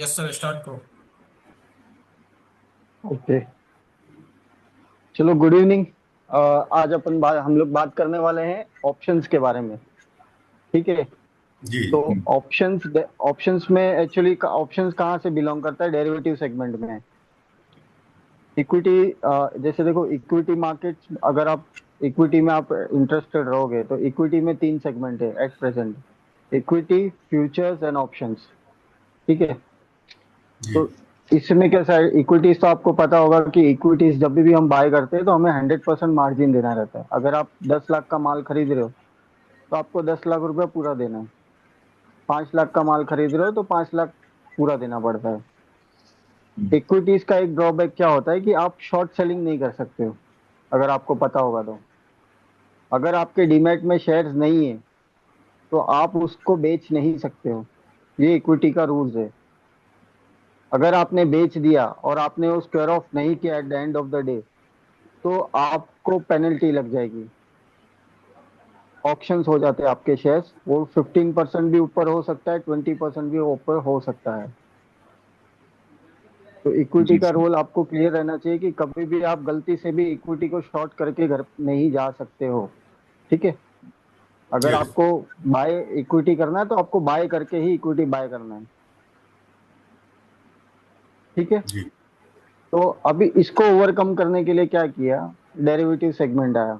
Yes sir, start करो। Okay. चलो, good evening. आज हम लोग बात करने वाले हैं ऑप्शंस के बारे में। ठीक है। जी। तो ऑप्शंस ऑप्शंस में एक्चुअली ऑप्शंस कहाँ से बिलोंग करता है? डेरिवेटिव सेगमेंट में। इक्विटी, जैसे देखो, इक्विटी मार्केट, अगर आप इक्विटी में आप इंटरेस्टेड रहोगे तो इक्विटी में तीन सेगमेंट है at present: equity, futures and options. ठीक है। जी। तो इसमें कैसा है, इक्विटीज तो आपको पता होगा कि इक्विटीज जब भी हम बाय करते हैं तो हमें 100% मार्जिन देना रहता है। अगर आप 10 लाख का माल खरीद रहे हो तो आपको 10 लाख रुपया पूरा देना है। 5 लाख का माल खरीद रहे हो तो 5 लाख पूरा देना पड़ता है। इक्विटीज का एक ड्रॉबैक क्या होता है कि आप शॉर्ट सेलिंग नहीं कर सकते हो, अगर आपको पता होगा तो। अगर आपके डीमैट में शेयर्स नहीं है तो आप उसको बेच नहीं सकते हो। ये इक्विटी का रूल्स है। अगर आपने बेच दिया और आपने वो स्क्वायर ऑफ नहीं किया at the end of the day तो आपको पेनल्टी लग जाएगी। ऑक्शंस हो जाते हैं आपके शेयर्स, वो 15% भी ऊपर हो सकता है, 20% भी ऊपर हो सकता है। तो इक्विटी जी का सर। रोल आपको क्लियर रहना चाहिए कि कभी भी आप गलती से भी इक्विटी को शॉर्ट करके घर नहीं जा सकते हो। ठीक है। अगर यस। आपको बाय इक्विटी करना है तो आपको बाय करके ही इक्विटी बाय करना है। ठीक है। जी। तो अभी इसको ओवरकम करने के लिए क्या किया? डेरिवेटिव सेगमेंट आया।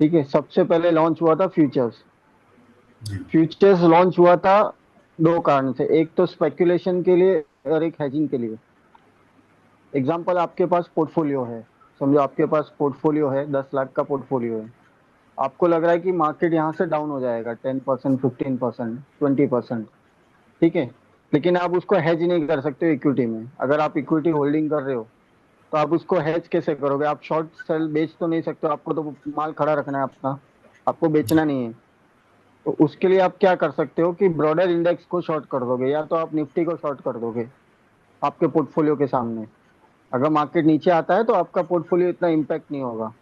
ठीक है। सबसे पहले लॉन्च हुआ था फ्यूचर्स। जी। फ्यूचर्स लॉन्च हुआ था दो कारण से, एक तो स्पेकुलेशन के लिए और एक हेजिंग के लिए। एग्जाम्पल, आपके पास पोर्टफोलियो है। समझो आपके पास पोर्टफोलियो है, 10 लाख का पोर्टफोलियो है। आपको लग रहा है कि मार्केट यहाँ से डाउन हो जाएगा 10%, 15%, 20%। ठीक है। लेकिन आप उसको हेज नहीं कर सकते हो इक्विटी में। अगर आप इक्विटी होल्डिंग कर रहे हो तो आप उसको हेज कैसे करोगे? आप शॉर्ट सेल बेच तो नहीं सकते हो, आपको तो माल खड़ा रखना है अपना, आपको बेचना नहीं है। तो उसके लिए आप क्या कर सकते हो कि ब्रॉडर इंडेक्स को शॉर्ट कर दोगे, या तो आप निफ्टी को शॉर्ट कर दोगे आपके पोर्टफोलियो के सामने। अगर मार्केट नीचे आता है तो आपका पोर्टफोलियो इतना इम्पैक्ट नहीं होगा।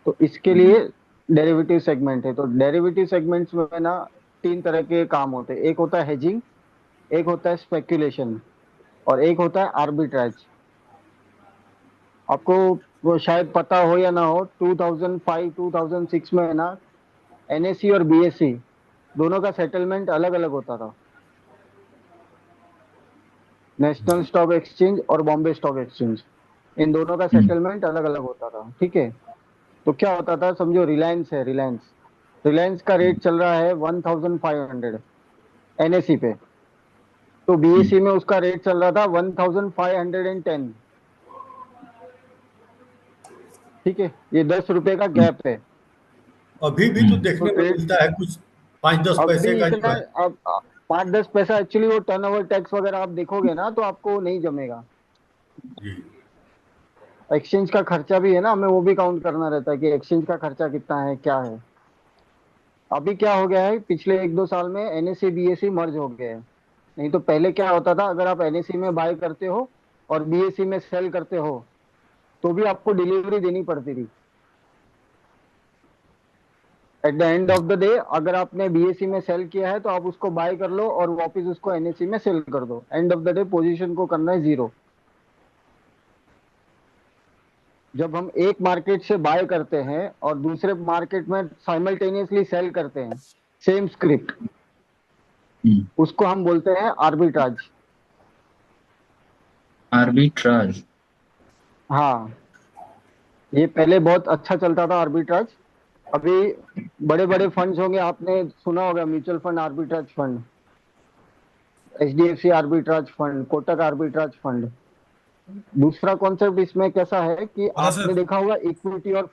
तो इसके लिए डेरिवेटिव सेगमेंट है। तो डेरिवेटिव सेगमेंट्स में ना तीन तरह के काम होते हैं: एक होता है हेजिंग, एक होता है स्पेक्यूलेशन, और एक होता है आर्बिट्राज। आपको वो शायद पता हो या ना हो, 2005 2006 में है ना, एनएससी और बीएससी दोनों का सेटलमेंट अलग अलग होता था। नेशनल जी। स्टॉक एक्सचेंज और बॉम्बे स्टॉक एक्सचेंज, इन दोनों का हम्म। सेटलमेंट अलग अलग होता था। ठीक है। तो क्या होता था, समझो रिलायंस है, रिलायंस रिलायंस का रेट चल रहा है 1500 एनएससी पे, तो हम्म। बीएससी में उसका रेट चल रहा था 1510। ठीक है। ये 10 रुपए का हम्म। गैप है। अभी भी तो हम्म। तो देखने में ट्रेड मिलता है कुछ, 5-10 अब पैसे भी का इतना, जो है। अब 5-10 पैसा एक्चुअली वो टर्नओवर टैक्स वगैरह आप देखोगे ना तो आपको नहीं जमेगा। जी। एक्सचेंज का खर्चा भी है ना, हमें वो भी काउंट करना रहता है कि एक्सचेंज का खर्चा कितना है, क्या है। अभी क्या हो गया है, पिछले 1-2 साल में एनएससी बीएससी मर्ज हो गए हैं। नहीं तो पहले क्या होता था, अगर आप एनएससी में बाय करते हो और बीएससी में सेल करते हो तो भी आपको डिलीवरी देनी पड़ती थी। At the end of the day, अगर आपने बीएससी में सेल किया है तो आप उसको बाय कर लो और वापस उसको एनएससी में सेल कर दो। End of the day position को करना है जीरो। जब हम एक मार्केट से बाय करते हैं और दूसरे मार्केट में साइमल्टेनियसली सेल करते हैं, सेम स्क्रिप्ट, हम्म। उसको हम बोलते हैं आर्बिट्राज। आर्बिट्राज। हाँ, ये पहले बहुत अच्छा चलता था आर्बिट्राज। अभी बड़े बड़े फंड्स होंगे, आपने सुना होगा mutual fund arbitrage fund, HDFC arbitrage fund, Kotak arbitrage fund. दूसरा कॉन्सेप्ट इसमें कैसा है कि बोला आपने सर। देखा होगा इक्विटी और,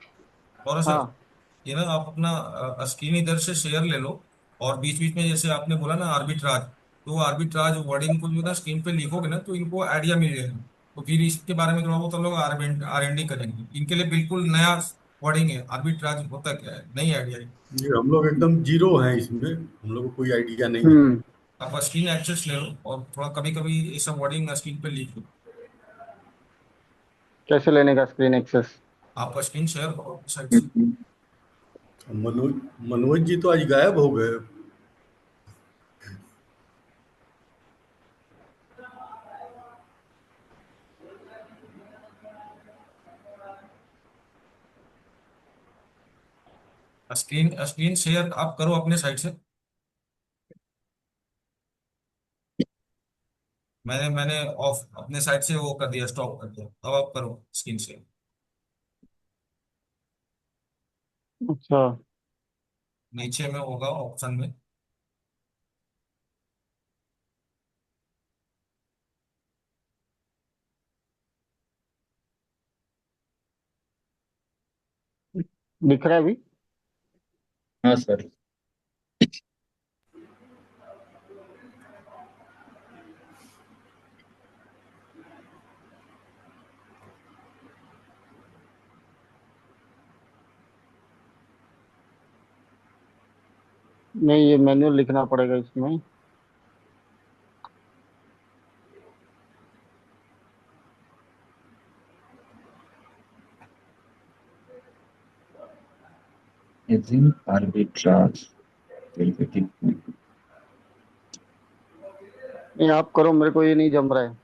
बोला हाँ, सर। ये ना आप अपना स्क्रीन इधर से शेयर ले लो, और बीच बीच में जैसे आपने बोला ना आर्बिट्राज, तो आर्बिट्राज वर्डिंग को जो ना स्क्रीन पे लिखोगे ना तो इनको आइडिया मिल जाएगा। तो फिर इसके बारे में थोड़ा बहुत हम लोग R&D करेंगे। इनके लिए बिल्कुल नया वर्डिंग है, आर्बिट्राज होता क्या है, नई आइडिया है। जी, हम लोग एकदम जीरो हैं इसमें, हम लोग को कोई आइडिया नहीं है। हम्म, आप स्क्रीन एक्सेस ले लो और थोड़ा कभी कभी ये सब वर्डिंग स्क्रीन पे लिख लो। कैसे लेने का स्क्रीन एक्सेस? आप स्क्रीन शेयर करो साइड से। हम्म। मनोज मनोज जी तो आज गायब हो गए। स्क्रीन स्क्रीन शेयर आप करो अपने साइड से। मैंने मैंने ऑफ अपने साइड से वो कर दिया, स्टॉप कर दिया, अब आप करो स्क्रीन शेयर। अच्छा, नीचे में होगा ऑप्शन में। दिख रहा है अभी? हाँ सर। नहीं, ये मैन्युअल लिखना पड़ेगा इसमें। Hedging arbitrage derivative point. नहीं, आप करो, मेरे को ये नहीं जम रहा है।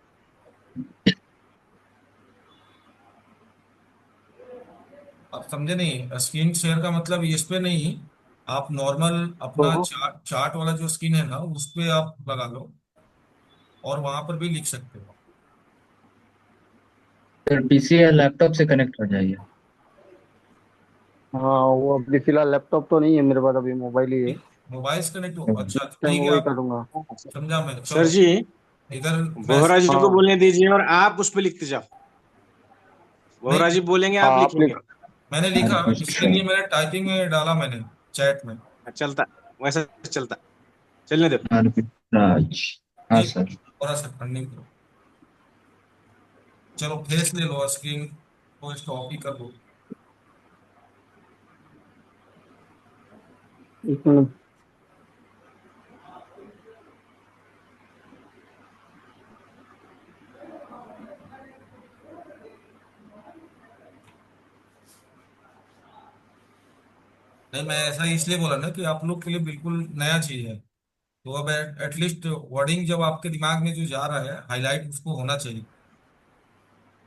आप समझे नहीं? स्क्रीन शेयर का मतलब इस पे नहीं, आप नॉर्मल अपना तो चार्ट चार्ट वाला जो स्क्रीन है ना उस पे आप लगा लो, और वहां पर भी लिख सकते हो। सर पीसी या लैपटॉप से कनेक्ट हो जाइए। हाँ, वो अभी फिलहाल लैपटॉप तो नहीं है मेरे पास, अभी मोबाइल ही है। मोबाइल से कनेक्ट हो, हम्म। अच्छा तो टाइम ठीक है, वही आप करूंगा। समझा मैं, सर चलो जी, इधर मैं बोहरा जी को हाँ बोलने दीजिए और आप उस पे लिखते जाओ। बोहरा नहीं, जी बोलेंगे, हाँ, आप आप लिखेंगे। लिख। मैंने लिखा, इसके लिए arbitrage मैंने टाइपिंग में डाला, मैंने चैट में। चलता, वैसा चलता, चलने दो। arbitrage। हाँ नहीं, सर। थोड़ा सा ठंडी करो। चलो फेस ले लो, स्क्रीन को स्टॉप ही कर दो। एक मिनट। नहीं, मैं ऐसा इसलिए बोला ना कि आप लोग के लिए बिल्कुल नया चीज है, तो अब एटलीस्ट वर्डिंग जब आपके दिमाग में जो जा रहा है हाईलाइट उसको होना चाहिए।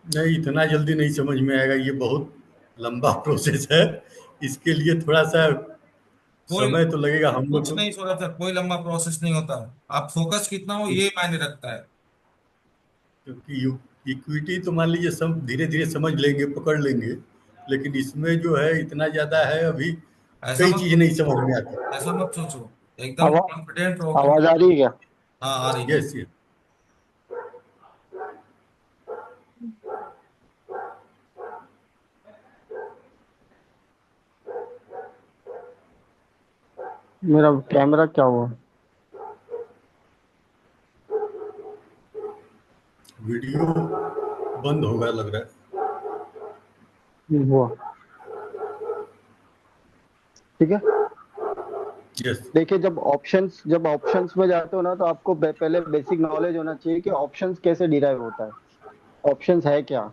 नहीं, इतना जल्दी नहीं समझ में आएगा, ये बहुत लंबा प्रोसेस है। इसके लिए थोड़ा सा कोई समय तो लगेगा हम लोग कुछ को। नहीं सोचा था, कोई लंबा प्रोसेस नहीं होता। आप फोकस कितना हो ये मायने रखता है। क्योंकि इक्विटी तो मान लीजिए सब धीरे धीरे समझ लेंगे, पकड़ लेंगे, लेकिन इसमें जो है इतना ज्यादा है अभी, ऐसा कई मत चीज नहीं समझ में आती। ऐसा मत सोचो, एकदम आवाज कॉन्फिडेंट रहो कि आवाज आ रही है क्या? हाँ आ रही है। Yes, yes. मेरा कैमरा क्या हुआ? वीडियो बंद होगा लग रहा हुआ। ठीक है। है। यस। देखिए, जब ऑप्शंस में जाते हो ना, तो आपको पहले बेसिक नॉलेज होना चाहिए कि ऑप्शंस कैसे डिराइव होता है। ऑप्शंस है क्या,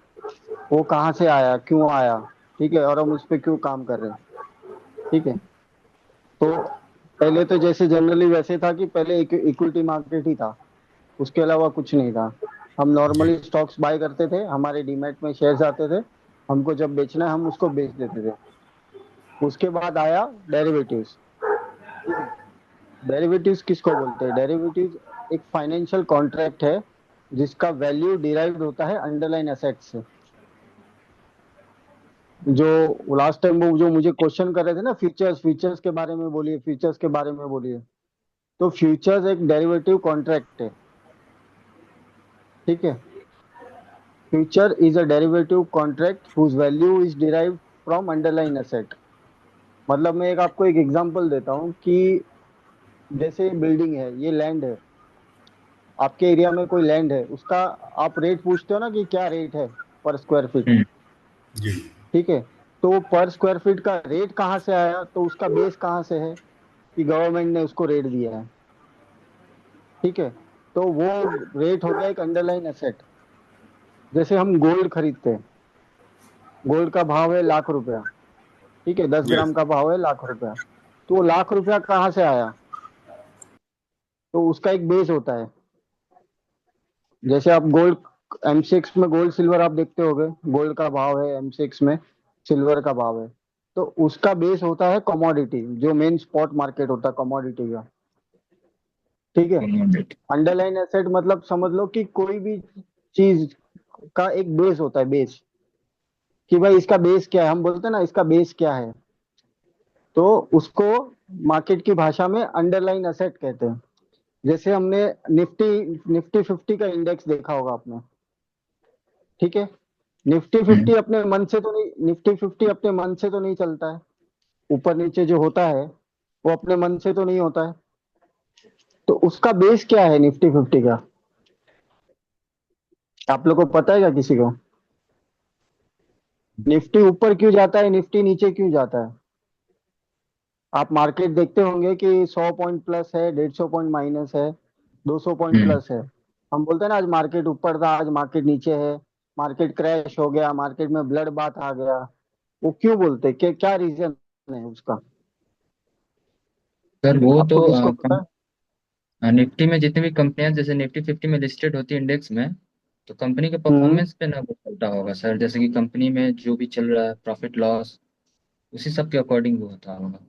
वो कहाँ से आया, क्यों आया। ठीक है, और हम उस पर क्यों काम कर रहे हैं। ठीक है। तो पहले तो जैसे जनरली वैसे था कि पहले इक्विटी मार्केट ही था, उसके अलावा कुछ नहीं था। हम जी, नॉर्मली स्टॉक्स बाय करते थे, हमारे डीमैट में शेयर्स आते थे, हमको जब बेचना है हम उसको बेच देते थे। उसके बाद आया डेरिवेटिव्स। ठीक है। डेरिवेटिव्स किसको बोलते हैं? डेरिवेटिव्स एक फाइनेंशियल कॉन्ट्रैक्ट है जिसका वैल्यू डिराइव्ड होता है अंडरलाइन एसेट से। जो लास्ट टाइम वो जो मुझे क्वेश्चन कर रहे थे ना, फ्यूचर्स फ्यूचर्स के बारे में बोलिए, फ्यूचर्स के बारे में बोलिए। तो फ्यूचर्स एक डेरिवेटिव कॉन्ट्रैक्ट है। ठीक है। Future is a derivative contract whose value is derived from underline asset. मतलब मैं आपको एक एग्जांपल देता हूँ कि जैसे बिल्डिंग है, ये लैंड है, आपके एरिया में कोई लैंड है, उसका आप रेट पूछते हो ना कि क्या रेट है पर स्क्वायर फीट। हम्म। जी। ठीक है। तो वो पर स्क्वायर फीट का रेट कहाँ से आया, तो उसका बेस कहाँ से है कि गवर्नमेंट ने उसको रेट दिया है। ठीक है। तो वो रेट हो गया एक अंडरलाइन एसेट। जैसे हम गोल्ड खरीदते हैं, गोल्ड का भाव है 1 लाख रुपया। ठीक है, 10 ग्राम यस। का भाव है 1 लाख रुपया। तो वो 1 लाख रुपया कहाँ से आया, तो उसका एक बेस होता है। जैसे आप गोल्ड M6 में गोल्ड सिल्वर आप देखते होगे, गोल्ड का भाव है M6 में, सिल्वर का भाव है। तो उसका बेस होता है कमोडिटी, जो मेन स्पॉट मार्केट होता है कमोडिटी का। ठीक है। कमोडिटी। अंडरलाइन एसेट मतलब समझ लो कि कोई भी चीज का एक बेस होता है, बेस, कि भाई इसका बेस क्या है, हम बोलते हैं ना इसका बेस क्या है, तो उसको मार्केट की भाषा में अंडरलाइन एसेट कहते हैं। जैसे हमने निफ्टी निफ्टी 50 का इंडेक्स देखा होगा आपने। ठीक है। निफ्टी हम्म। 50 अपने मन से तो नहीं, निफ्टी 50 अपने मन से तो नहीं चलता है। ऊपर नीचे जो होता है वो अपने मन से तो नहीं होता है। तो उसका बेस क्या है निफ्टी 50 का, आप लोग को पता है क्या किसी को? निफ्टी ऊपर क्यों जाता है, निफ्टी नीचे क्यों जाता है? आप मार्केट देखते होंगे कि 100 पॉइंट प्लस है, 150 पॉइंट माइनस है, 200 पॉइंट हम्म। प्लस है। हम बोलते हैं ना आज मार्केट ऊपर था, आज मार्केट नीचे है, मार्केट क्रैश हो गया, मार्केट में ब्लड बाथ आ गया। वो क्यों बोलते हैं, क्या रीजन है उसका? सर वो तो आपको किसको पता है? निफ्टी में जितनी भी कंपनियां जैसे निफ्टी 50 में लिस्टेड होती है इंडेक्स में, तो कंपनी के हम्म। परफॉर्मेंस पे ना वो चलता होगा सर, जैसे कि कंपनी में जो भी चल रहा है प्रॉफिट लॉस, उसी सब के अकॉर्डिंग वो होता होगा।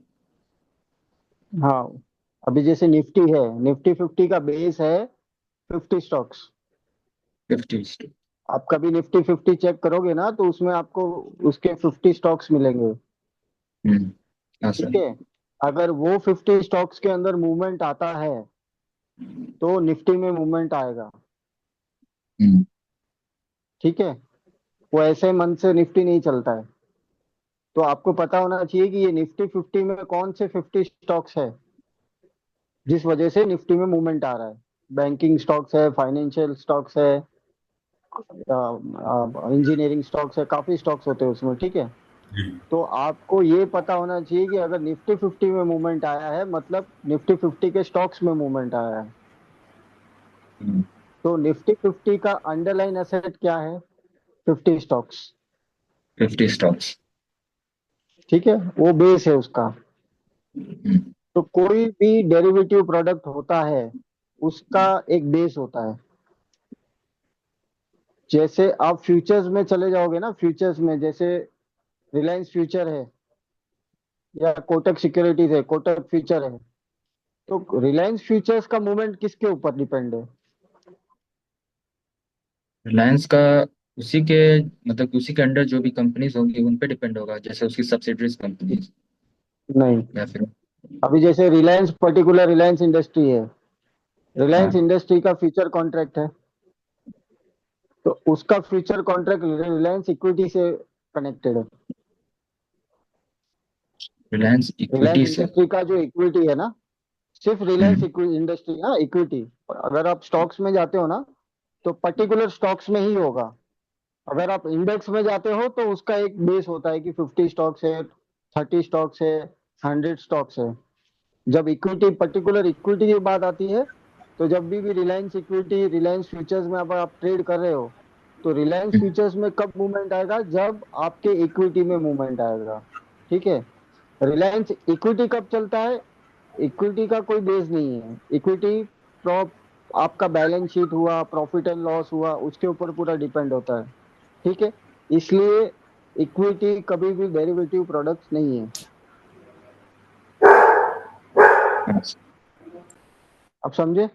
हाँ। अभी जैसे निफ्टी है, निफ्टी 50 का बेस है 50 स्टॉक्स। 50। आप कभी निफ्टी 50 चेक करोगे ना तो उसमें आपको उसके 50 स्टॉक्स मिलेंगे। हम्म। हाँ ठीक सर। है। अगर वो 50 स्टॉक्स के अंदर मूवमेंट आता है तो निफ्टी में मूवमेंट आएगा। हम्म। ठीक है। वो ऐसे मन से निफ्टी नहीं चलता है। तो आपको पता होना चाहिए कि ये निफ्टी 50 में कौन से 50 स्टॉक्स है जिस वजह से निफ्टी में मूवमेंट आ रहा है। बैंकिंग स्टॉक्स है, फाइनेंशियल स्टॉक्स है, इंजीनियरिंग स्टॉक्स है, काफी स्टॉक्स होते हैं उसमें। ठीक है। जी। तो आपको ये पता होना चाहिए कि अगर निफ्टी 50 में मूवमेंट आया है मतलब निफ्टी 50 के स्टॉक्स में मूवमेंट आया है। हम्म। तो निफ्टी 50 का अंडरलाइन एसेट क्या है? 50 स्टॉक्स। 50 स्टॉक्स। ठीक है, वो बेस है उसका। हम्म। तो कोई भी डेरिवेटिव प्रोडक्ट होता है उसका एक बेस होता है। जैसे आप फ्यूचर्स में चले जाओगे ना, फ्यूचर्स में जैसे रिलायंस फ्यूचर है या कोटक सिक्योरिटीज है, कोटक फ्यूचर है। तो रिलायंस फ्यूचर्स का मूवमेंट किसके ऊपर डिपेंड है? रिलायंस का उसी के मतलब कि उसी के अंडर जो भी कंपनीज होंगी उन पे डिपेंड होगा, जैसे उसकी सब्सिडरीज कंपनीज नहीं। या फिर। अभी जैसे रिलायंस, पर्टिकुलर रिलायंस इंडस्ट्री है, रिलायंस हाँ। इंडस्ट्री का फ्यूचर कॉन्ट्रैक्ट है। तो उसका फ्यूचर कॉन्ट्रैक्ट रिलायंस इक्विटी से कनेक्टेड है। रिलायंस रिलायंस इक्विटी से। इंडस्ट्री का जो इक्विटी है ना, सिर्फ रिलायंस हम्म। इंडस्ट्री ना इक्विटी। अगर आप स्टॉक्स में जाते हो ना तो पर्टिकुलर स्टॉक्स में ही होगा। अगर आप इंडेक्स में जाते हो तो उसका एक बेस होता है कि 50 स्टॉक्स है, 30 स्टॉक्स है, 100 स्टॉक्स है। जब इक्विटी, पर्टिकुलर इक्विटी की बात आती है, तो जब भी रिलायंस इक्विटी, रिलायंस फ्यूचर्स में अगर आप ट्रेड कर रहे हो तो रिलायंस हम्म। फ्यूचर्स में कब मूवमेंट आएगा? जब आपके इक्विटी में मूवमेंट आएगा। ठीक है। रिलायंस इक्विटी कब चलता है? इक्विटी का कोई बेस नहीं है। इक्विटी प्रॉप आपका बैलेंस शीट हुआ, प्रॉफिट एंड लॉस हुआ, उसके ऊपर पूरा डिपेंड होता है। ठीक है। इसलिए इक्विटी कभी भी डेरिवेटिव प्रोडक्ट्स नहीं है। हाँ। आप समझे?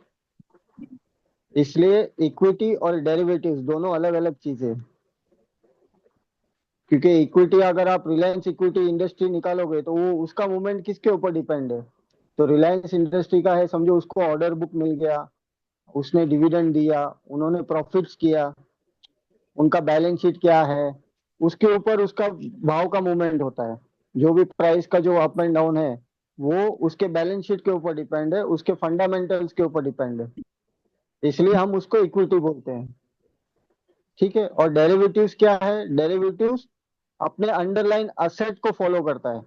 इसलिए इक्विटी और डेरिवेटिव्स दोनों अलग अलग चीजें हैं। क्योंकि इक्विटी, अगर आप रिलायंस इक्विटी इंडस्ट्री निकालोगे तो वो उसका मूवमेंट किसके ऊपर डिपेंड है? तो रिलायंस इंडस्ट्री का है, समझो उसको ऑर्डर बुक मिल गया, उसने डिविडेंड दिया, उन्होंने प्रॉफिट्स किया, उनका बैलेंस शीट क्या है, उसके ऊपर उसका भाव का मूवमेंट होता है। जो भी प्राइस का जो अप एंड डाउन है वो उसके बैलेंस शीट के ऊपर डिपेंड है, उसके फंडामेंटल्स के ऊपर डिपेंड है। इसलिए हम उसको इक्विटी बोलते हैं। ठीक है। और डेरिवेटिव्स क्या है? डेरिवेटिव्स अपने अंडरलाइन असेट को फॉलो करता है।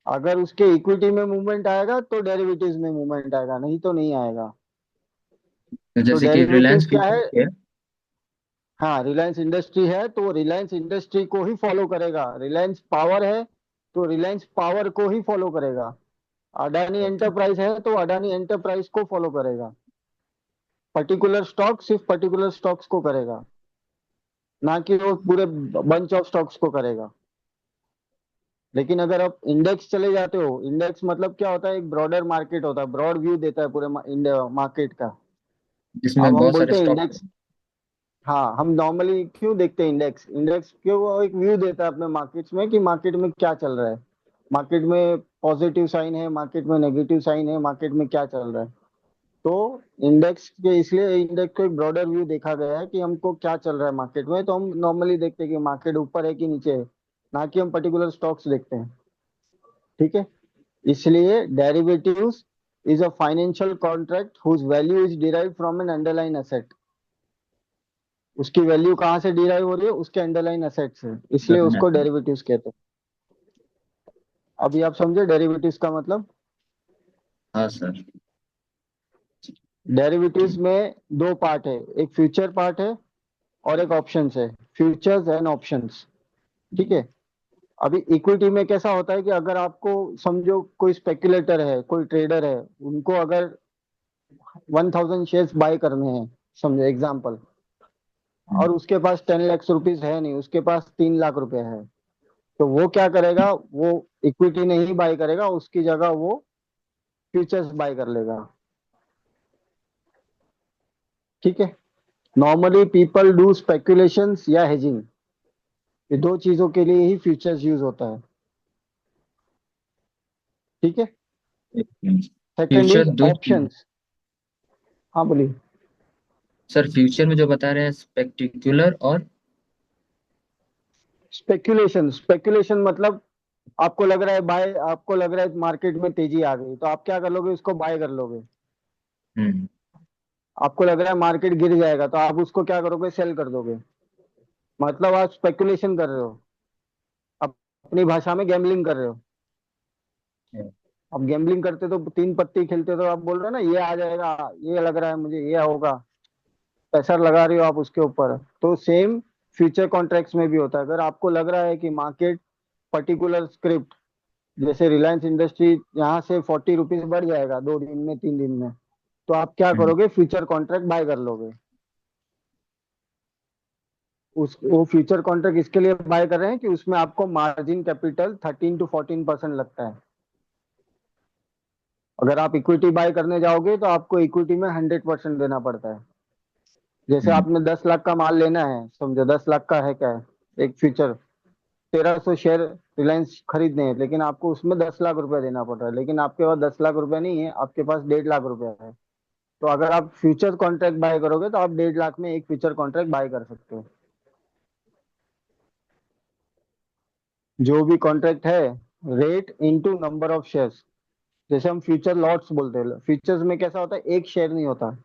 अगर उसके इक्विटी में मूवमेंट आएगा तो डेरिवेटिव्स में मूवमेंट आएगा, नहीं तो नहीं आएगा। तो तो जैसे कि डेरिवेटिव्स रिलायंस क्या फ्यूचर है? के। हाँ, रिलायंस इंडस्ट्री है तो रिलायंस इंडस्ट्री को ही फॉलो करेगा। रिलायंस पावर है तो रिलायंस पावर को ही फॉलो करेगा। अडानी ओके। एंटरप्राइज है तो अडानी एंटरप्राइज को फॉलो करेगा। पर्टिकुलर स्टॉक सिर्फ पर्टिकुलर स्टॉक्स को करेगा, ना कि वो पूरे बंच ऑफ स्टॉक्स को करेगा। लेकिन अगर आप इंडेक्स चले जाते हो, इंडेक्स मतलब क्या होता है, एक ब्रॉडर मार्केट होता है, ब्रॉड व्यू देता है पूरे मार्केट का। जिसमें अब हम बहुत सारे बोलते हैं स्टॉक। इंडेक्स। हाँ, हम नॉर्मली क्यों देखते हैं इंडेक्स? इंडेक्स क्यों? वो एक व्यू देता है अपने मार्केट्स में कि मार्केट में क्या चल रहा है, मार्केट में पॉजिटिव साइन है, मार्केट में नेगेटिव साइन है, मार्केट में क्या चल रहा है। तो इंडेक्स के, इसलिए इंडेक्स को एक ब्रॉडर व्यू देखा गया है कि हमको क्या चल रहा है मार्केट में। तो हम नॉर्मली देखते हैं कि मार्केट ऊपर है कि नीचे है, ना कि हम पर्टिकुलर स्टॉक्स देखते हैं। ठीक है। इसलिए derivatives is a financial contract whose value is derive from an underline asset. उसकी वैल्यू कहाँ से डिराइव हो रही है? उसके अंडरलाइन एसेट से, इसलिए उसको डेरिवेटिव्स कहते हैं। अभी आप समझे डेरिवेटिव्स का मतलब? हाँ सर। डेरिवेटिव्स में दो पार्ट है, एक फ्यूचर पार्ट है और एक ऑप्शंस है, फ्यूचर्स एंड ऑप्शंस। ठीक है। अभी इक्विटी में कैसा होता है कि अगर आपको, समझो कोई स्पेक्युलेटर है, कोई ट्रेडर है, उनको अगर 1000 शेयर्स बाय करने हैं, समझो एग्जांपल, और उसके पास 10 लाख रुपीज है नहीं, उसके पास 3 लाख रुपए है। तो वो क्या करेगा? वो इक्विटी नहीं बाय करेगा, उसकी जगह वो फ्यूचर्स बाय कर लेगा। ठीक है। नॉर्मली पीपल डू स्पेकुलेशंस या हेजिंग, ये दो चीजों के लिए ही फ्यूचर्स यूज होता है। ठीक है। सेकंड फ्यूचर इज दो चीज। ऑप्शंस। हाँ बोलिए। सर फ्यूचर में जो बता रहे हैं स्पेक्टिकुलर और। स्पेकुलेशन, स्पेकुलेशन मतलब आपको लग रहा है बाय, आपको लग रहा है मार्केट में तेजी आ गई, तो आप क्या कर लोगे? उसको बाय कर लोगे। हम्म। आपको लग रहा है मार्केट गिर जाएगा, तो आप उसको क्या करोगे? सेल कर दोगे। मतलब आप स्पेकुलेशन कर रहे हो, आप अपनी भाषा में गैम्बलिंग कर रहे हो। अब गैम्बलिंग करते तो तीन पत्ती खेलते, तो आप बोल रहे हो ना ये आ जाएगा, ये लग रहा है मुझे ये होगा, पैसा लगा रहे हो आप उसके ऊपर। तो सेम फ्यूचर कॉन्ट्रैक्ट्स में भी होता है। अगर आपको लग रहा है कि मार्केट पर्टिकुलर स्क्रिप्ट, जैसे रिलायंस इंडस्ट्री यहाँ से 40 रुपीज बढ़ जाएगा 2 दिन में, 3 दिन में, तो आप क्या हम्म। करोगे? फ्यूचर कॉन्ट्रैक्ट बाय कर लोगे। उस वो फ्यूचर कॉन्ट्रैक्ट इसके लिए बाय कर रहे हैं कि उसमें आपको मार्जिन कैपिटल 13 to 14% लगता है। अगर आप इक्विटी बाय करने जाओगे तो आपको इक्विटी में 100% देना पड़ता है। जैसे हम्म। आपने 10 लाख का माल लेना है, समझो 10 लाख का है क्या है, एक फ्यूचर, 1300 शेयर रिलायंस खरीदने हैं, लेकिन आपको उसमें 10 लाख रुपए देना पड़ रहा है, लेकिन आपके पास 10 लाख रुपए नहीं है, आपके पास 1.5 लाख रुपए है। तो अगर आप फ्यूचर कॉन्ट्रैक्ट बाय करोगे तो आप 1.5 लाख में एक फ्यूचर कॉन्ट्रैक्ट बाय कर सकते हो। जो भी कॉन्ट्रैक्ट है, rate into number of shares, जैसे हम फ्यूचर लॉट्स बोलते हैं। फ्यूचर्स में कैसा होता है? एक शेयर नहीं होता।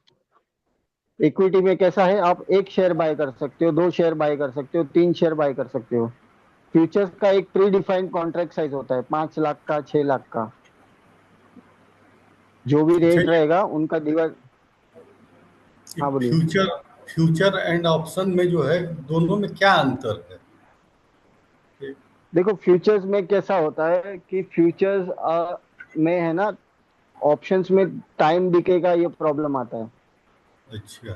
इक्विटी में कैसा है? आप एक शेयर बाय कर सकते हो, 2 शेयर बाय कर सकते हो, 3 शेयर बाय कर सकते हो। फ्यूचर्स का एक प्री डिफाइंड कॉन्ट्रैक्ट साइज होता है, 5 लाख का, 6 लाख का। जो भी अच्छा, रेट रहेगा उनका डिवाइड। ये हाँ बोलिए। फ्यूचर फ्यूचर एंड ऑप्शन में जो है, दोनों में क्या अंतर है? ये- देखो फ्यूचर्स में कैसा होता है कि फ्यूचर्स में है ना, ऑप्शंस में टाइम डिके का ये प्रॉब्लम आता है। अच्छा।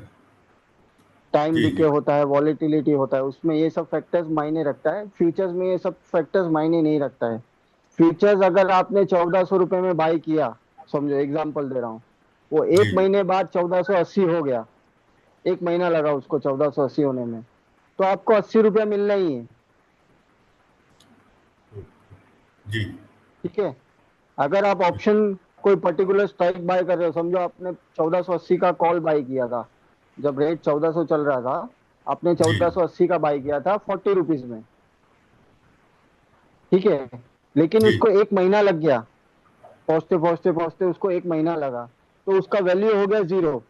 टाइम जी डिके जी। होता है, वॉलेटिलिटी होता है, उसमें ये सब फैक्टर्स मायने रखता है। फ्यूचर्स में ये सब फैक्टर्स मायने नहीं रखता है। फ्यूचर्स अगर आपने 1400 रुपये में बाय किया, समझो एग्जांपल दे रहा हूँ, वो जी एक जी। महीने बाद 1480 हो गया, एक महीना लगा उसको 1480 होने में, तो आपको 80 रुपया मिलना ही है। जी। ठीक है। अगर आप ऑप्शन कोई पर्टिकुलर स्ट्राइक बाय कर रहे हो, समझो आपने 1480 का कॉल बाय किया था, जब रेट 1400 चल रहा था, आपने जी 1480 का बाय किया था 40 रुपीज में। ठीक है। लेकिन जी। उसको एक महीना लग गया, पहुंचते पहुंचते पहुंचते उसको एक महीना लगा, तो उसका वैल्यू हो गया 0।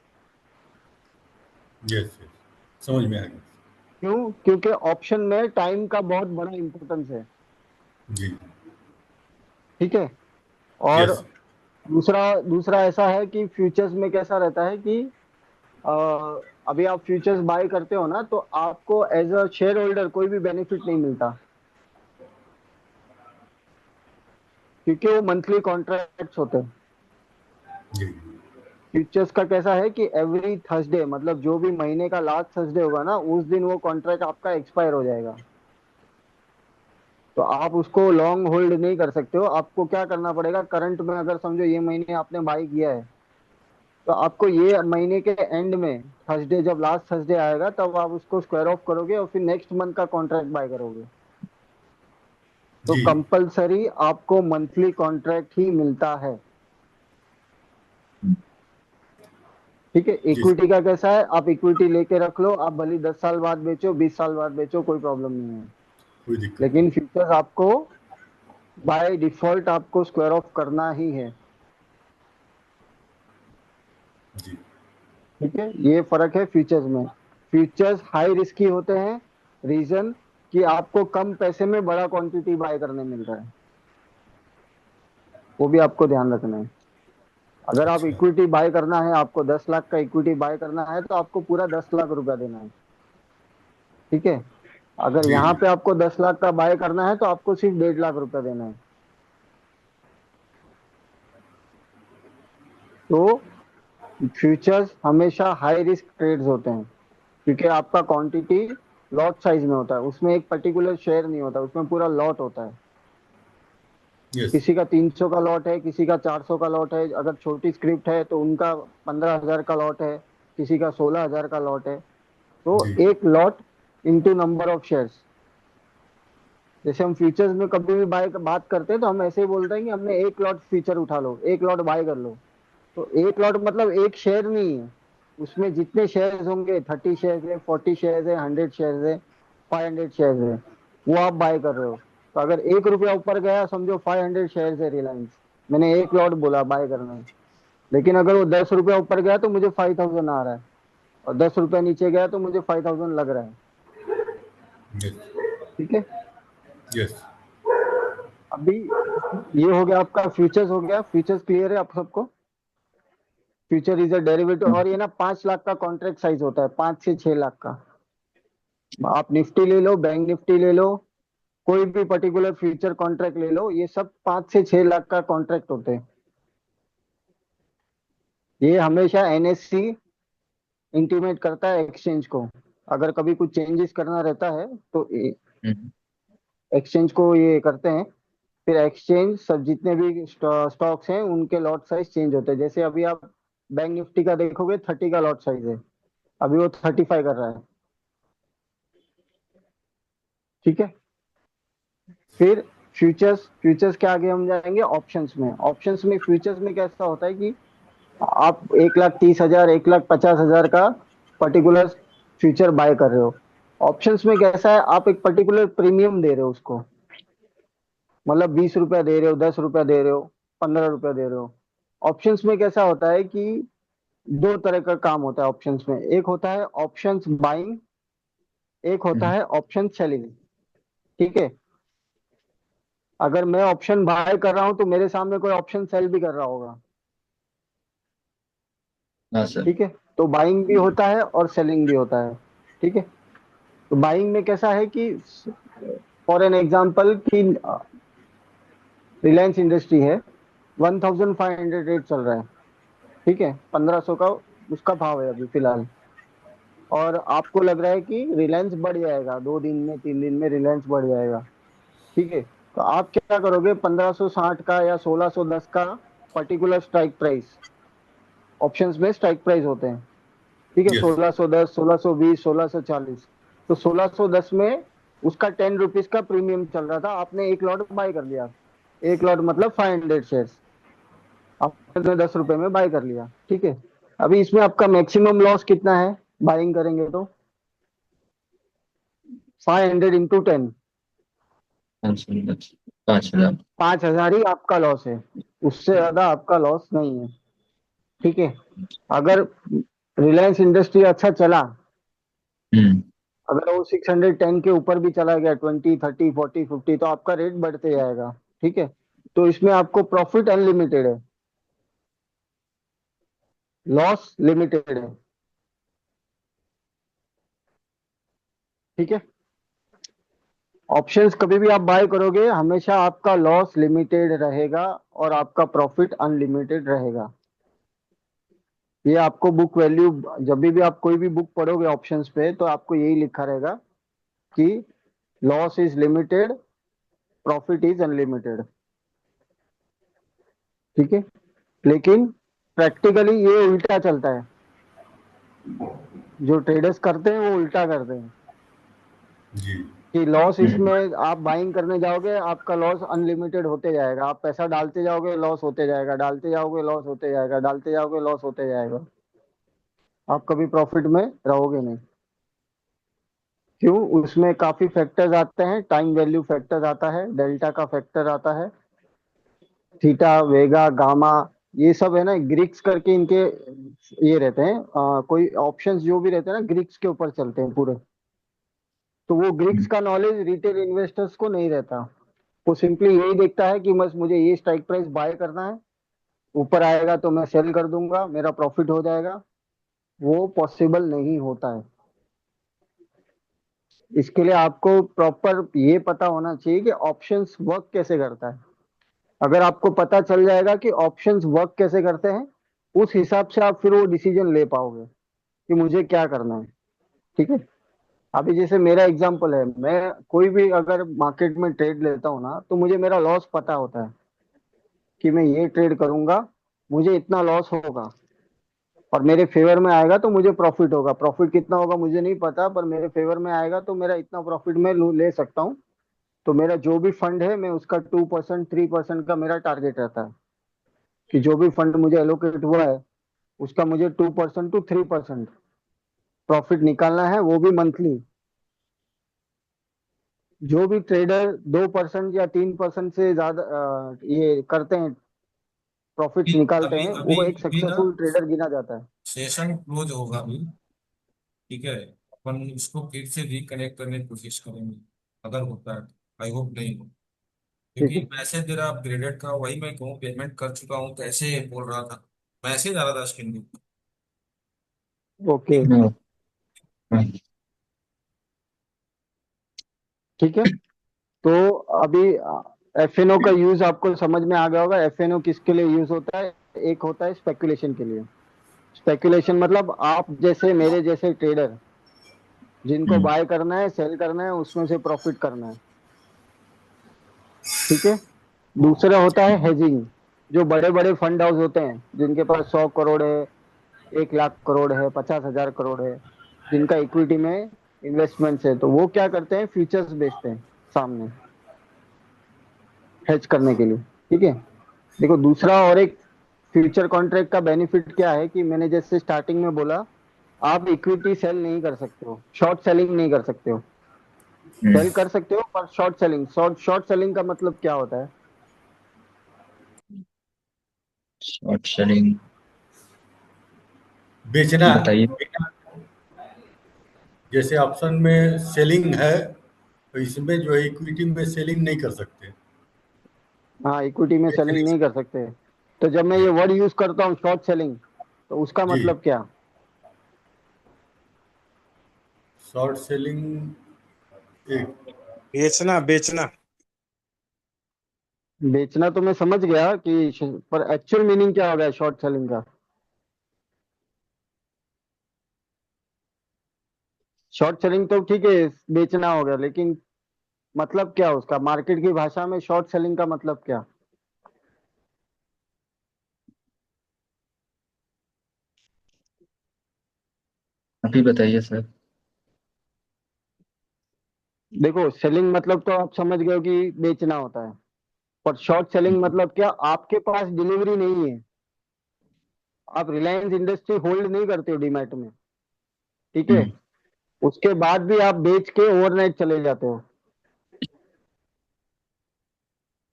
यस यस, समझ में आ गया। क्यों? क्योंकि ऑप्शन में टाइम का बहुत बड़ा इंपॉर्टेंस है। जी। ठीक है। और यस। दूसरा दूसरा ऐसा है कि फ्यूचर्स में कैसा रहता है कि अ, अभी आप फ्यूचर्स बाय करते हो ना, तो आपको एज अ शेयर होल्डर कोई भी बेनिफिट नहीं मिलता, क्योंकि वो मंथली कॉन्ट्रैक्ट्स होते हैं। जी। फ्यूचर्स का कैसा है कि एवरी थर्सडे, मतलब जो भी महीने का लास्ट थर्सडे होगा ना, उस दिन वो कॉन्ट्रैक्ट आपका एक्सपायर हो जाएगा। तो आप उसको लॉन्ग होल्ड नहीं कर सकते हो। आपको क्या करना पड़ेगा, करंट में अगर समझो ये महीने आपने बाई किया है, तो आपको ये महीने के एंड में थर्सडे, जब लास्ट थर्सडे आएगा तब आप उसको स्क्वायर ऑफ करोगे और फिर नेक्स्ट मंथ का कॉन्ट्रैक्ट बाय करोगे। तो जी कंपलसरी आपको मंथली कॉन्ट्रैक्ट ही मिलता है। ठीक है। जी इक्विटी का कैसा है, आप इक्विटी लेके रख लो, आप भले 10 साल बाद बेचो, 20 साल बाद बेचो, कोई प्रॉब्लम नहीं है। कोई दिक्कत लेकिन फ्यूचर्स आपको बाय डिफॉल्ट आपको स्क्वायर ऑफ करना ही है। नहीं। जी ठीक है, ये फर्क है फ्यूचर्स में। फ्यूचर्स हाई रिस्की होते हैं, रीजन कि आपको कम पैसे में बड़ा क्वांटिटी बाय करने मिल रहा है, वो भी आपको ध्यान रखना है। अगर आप अच्छा इक्विटी बाय करना है, आपको 10 लाख का इक्विटी बाय करना है, तो आपको पूरा 10 लाख रुपया देना है। ठीक है। अगर जी यहाँ जी पे आपको 10 लाख का बाय करना है, तो आपको सिर्फ 1.5 लाख रुपया देना है। तो फ्यूचर्स हमेशा हाई रिस्क ट्रेड्स होते हैं, क्योंकि आपका क्वांटिटी लॉट साइज में होता है, उसमें एक पर्टिकुलर शेयर नहीं होता, उसमें पूरा लॉट होता है। यस किसी का 300 का लॉट है, किसी का 400 का लॉट है, अगर छोटी स्क्रिप्ट है तो उनका 15,000 का लॉट है, किसी का 16,000 का लॉट है। तो जी एक lot into number of shares. जैसे हम फ्यूचर्स में कभी भी बाय बात करते हैं, तो हम ऐसे ही बोलते हैं कि हमने एक लॉट फ्यूचर उठा लो, एक लॉट बाय कर लो। तो एक लॉट मतलब एक शेयर नहीं है, उसमें जितने शेयर्स होंगे, 30 शेयर्स है, 40 शेयर्स है, 100 शेयर्स है, 500 शेयर्स है, वो आप बाय कर रहे हो। तो अगर 1 रुपया ऊपर गया, समझो 500 शेयर्स है रिलायंस, मैंने एक लॉट बोला बाय करना है। लेकिन अगर वो 10 रुपया ऊपर गया तो मुझे 5,000 आ रहा है, और 10 रुपया नीचे गया तो मुझे 5,000 लग रहा है। यस ठीक है। यस अभी ये हो गया आपका फ्यूचर्स, हो गया फ्यूचर्स, क्लियर है आप सबको। फ्यूचर इज अ डेरिवेटिव, और ये ना 5 लाख का कॉन्ट्रैक्ट साइज होता है, 5 से 6 लाख का। आप निफ्टी ले लो, बैंक निफ्टी ले लो, कोई भी पर्टिकुलर फ्यूचर कॉन्ट्रैक्ट ले लो, ये सब 5 से 6 लाख का कॉन्ट्रैक्ट होते हैं। ये हमेशा एनएससी इंटीमेट करता है एक्सचेंज को। अगर कभी कुछ चेंजेस करना रहता है तो हम्म, एक्सचेंज को ये करते हैं। फिर एक्सचेंज सब जितने भी स्टॉक्स हैं उनके लॉट साइज चेंज होते हैं। जैसे अभी आप बैंक निफ्टी का देखोगे, 30 का लॉट साइज है, अभी वो 35 कर रहा है। ठीक है। फिर फ्यूचर्स, फ्यूचर्स के आगे हम जाएंगे ऑप्शंस में। ऑप्शंस में, फ्यूचर्स में कैसा होता है कि आप 1,30,000, 1,50,000 का पर्टिकुलर फ्यूचर बाय कर रहे हो। ऑप्शंस में कैसा है, आप एक पर्टिकुलर प्रीमियम दे रहे हो उसको, मतलब 20 रुपया दे रहे हो, 10 रुपया दे रहे हो, 15 रुपया दे रहे हो। ऑप्शंस में कैसा होता है कि दो तरह का काम होता है ऑप्शंस में। एक होता है ऑप्शंस बाइंग, एक होता हम्म, है ऑप्शन सेलिंग। ठीक है। अगर मैं ऑप्शन बाय कर रहा हूं तो मेरे सामने कोई ऑप्शन सेल भी कर रहा होगा। हाँ सर। ठीक है। तो बाइंग भी होता है और सेलिंग भी होता है। ठीक है। तो बाइंग में कैसा है कि फॉर एन एग्जांपल कि रिलायंस इंडस्ट्री है, 1,500 रेट चल रहा है। ठीक है, 1,500 का उसका भाव है अभी फिलहाल। और आपको लग रहा है कि रिलायंस बढ़ जाएगा, 2 दिन में 3 दिन में रिलायंस बढ़ जाएगा। ठीक है। तो आप क्या करोगे, 1,560 का या 1,610 का पर्टिकुलर स्ट्राइक प्राइस, ऑप्शंस में स्ट्राइक प्राइस होते हैं। ठीक है, यस 1,610, 1,620, 1,640। तो 1,610 में उसका 10 रुपीज का प्रीमियम चल रहा था, आपने एक लॉट बाय कर लिया। एक लॉट मतलब 500 शेयर्स आपने 10 रुपए में बाय कर लिया। ठीक है। अभी इसमें आपका मैक्सिमम लॉस कितना है, बाइंग करेंगे तो 500 × 10, 5,000। 5,000 ही आपका लॉस है, उससे ज्यादा आपका लॉस नहीं है। ठीक है। अगर रिलायंस इंडस्ट्री अच्छा चला, हम्म। अगर वो 610 के ऊपर भी चला गया, 20, 30, 40, 50, तो आपका रेट बढ़ते जाएगा। ठीक है। तो इसमें आपको प्रॉफिट अनलिमिटेड है, लॉस लिमिटेड है। ठीक है। ऑप्शंस कभी भी आप बाय करोगे, हमेशा आपका लॉस लिमिटेड रहेगा और आपका प्रॉफिट अनलिमिटेड रहेगा। ये आपको बुक वैल्यू, जब भी आप कोई भी बुक पढ़ोगे ऑप्शंस पे, तो आपको यही लिखा रहेगा कि loss is limited, profit is unlimited. ठीक है, लेकिन प्रैक्टिकली ये उल्टा चलता है। जो ट्रेडर्स करते हैं वो उल्टा करते हैं जी। कि लॉस हम्म। इसमें आप बाइंग करने जाओगे, आपका लॉस अनलिमिटेड होते जाएगा। आप पैसा डालते जाओगे, लॉस होते जाएगा, डालते जाओगे, लॉस होते जाएगा, डालते जाओगे, लॉस होते जाएगा। आप कभी प्रॉफिट में रहोगे नहीं। क्यों? उसमें काफी फैक्टर्स आते हैं। टाइम वैल्यू फैक्टर आता है, डेल्टा का फैक्टर आता है, थीटा, वेगा, गामा, ये सब है ना, ग्रीक्स करके इनके ये रहते हैं। कोई ऑप्शंस जो भी रहते हैं ना, ग्रीक्स के ऊपर चलते हैं पूरे। तो वो ग्रीक्स का नॉलेज रिटेल इन्वेस्टर्स को नहीं रहता। वो सिंपली यही देखता है कि बस मुझे ये स्ट्राइक प्राइस बाय करना है, ऊपर आएगा तो मैं सेल कर दूंगा, मेरा प्रॉफिट हो जाएगा। वो पॉसिबल नहीं होता है। इसके लिए आपको प्रॉपर ये पता होना चाहिए कि ऑप्शंस वर्क कैसे करता है। अगर आपको पता चल जाएगा कि ऑप्शंस वर्क कैसे करते हैं, उस हिसाब से आप फिर वो डिसीजन ले पाओगे कि मुझे क्या करना है। ठीक है, अभी जैसे मेरा एग्जांपल है, मैं कोई भी अगर मार्केट में ट्रेड लेता हूँ ना, तो मुझे मेरा लॉस पता होता है कि मैं ये ट्रेड करूंगा, मुझे इतना लॉस होगा, और मेरे फेवर में आएगा तो मुझे प्रॉफिट होगा। प्रॉफिट कितना होगा मुझे नहीं पता, पर मेरे फेवर में आएगा तो मेरा इतना प्रॉफिट मैं ले सकता हूँ। तो मेरा जो भी फंड है, मैं उसका 2% 3% का मेरा टारगेट रहता है कि जो भी फंड मुझे एलोकेट हुआ है, उसका मुझे 2% to 3% प्रॉफिट निकालना है, वो भी मंथली। जो भी ट्रेडर 2% या 3% से ज्यादा ये करते हैं, प्रॉफिट्स निकालते अभी हैं, अभी वो एक अभी ना सक्सेसफुल ट्रेडर गिना जाता है। सेशन क्लोज होगा अभी। ठीक है, अपन इसको फिर से रिकनेक्ट करने की कोशिश करेंगे अगर होता है। आई होप नहीं हो, ठीक क्योंकि है, मैसेज जरा अपग्रेडेड था, वही मैं कहूँ पेमेंट कर चुका हूँ कैसे बोल रहा था, मैसेज आ रहा था स्क्रीन पे। ओके, हाँ, हाँ। ठीक है। तो अभी एफएनओ का यूज आपको समझ में आ गया होगा। एफएनओ किसके लिए यूज होता है? एक होता है स्पेकुलेशन के लिए। स्पेकुलेशन मतलब आप जैसे मेरे जैसे ट्रेडर जिनको हम्म। बाय करना है, सेल करना है, उसमें से प्रॉफिट करना है। ठीक है। दूसरा होता है हेजिंग। जो बड़े बड़े फंड हाउस होते हैं, जिनके पास 100 करोड़ है, 1 लाख करोड़ है, 50,000 करोड़ है, जिनका इक्विटी में इन्वेस्टमेंट्स है, तो वो क्या करते हैं? फ्यूचर्स बेचते हैं सामने, हेज करने के लिए। ठीक है। देखो, दूसरा और एक फ्यूचर कॉन्ट्रैक्ट का बेनिफिट क्या है कि मैंने जैसे स्टार्टिंग में बोला, आप इक्विटी सेल नहीं कर सकते हो, शॉर्ट सेलिंग नहीं कर सकते हो। हम्म। सेल कर सकते हो पर शॉर्ट सेलिंग, शॉर्ट सेलिंग का मतलब क्या होता है? शॉर्ट सेलिंग बेचना। बताइए। जैसे ऑप्शन में सेलिंग है, तो इसमें जो है इक्विटी में सेलिंग नहीं कर सकते। हाँ, इक्विटी में बेच सेलिंग नहीं नहीं कर सकते। सकते। तो जब मैं जी। ये वर्ड यूज करता हूँ शॉर्ट सेलिंग, तो उसका जी। मतलब क्या? शॉर्ट सेलिंग एक। बेचना बेचना। बेचना तो मैं समझ गया कि पर एक्चुअल मीनिंग क्या होगा शॉर्ट सेलिंग का? शॉर्ट सेलिंग तो ठीक है, बेचना हो गया, लेकिन मतलब क्या उसका मार्केट की भाषा में? शॉर्ट सेलिंग का मतलब क्या? अभी बताइए सर। देखो, सेलिंग मतलब तो आप समझ गए हो कि बेचना होता है। पर शॉर्ट सेलिंग मतलब क्या? आपके पास डिलीवरी नहीं है, आप रिलायंस इंडस्ट्री होल्ड नहीं करते हो डीमैट में। ठीक है। हम्म। उसके बाद भी आप बेच के ओवरनाइट चले जाते हो।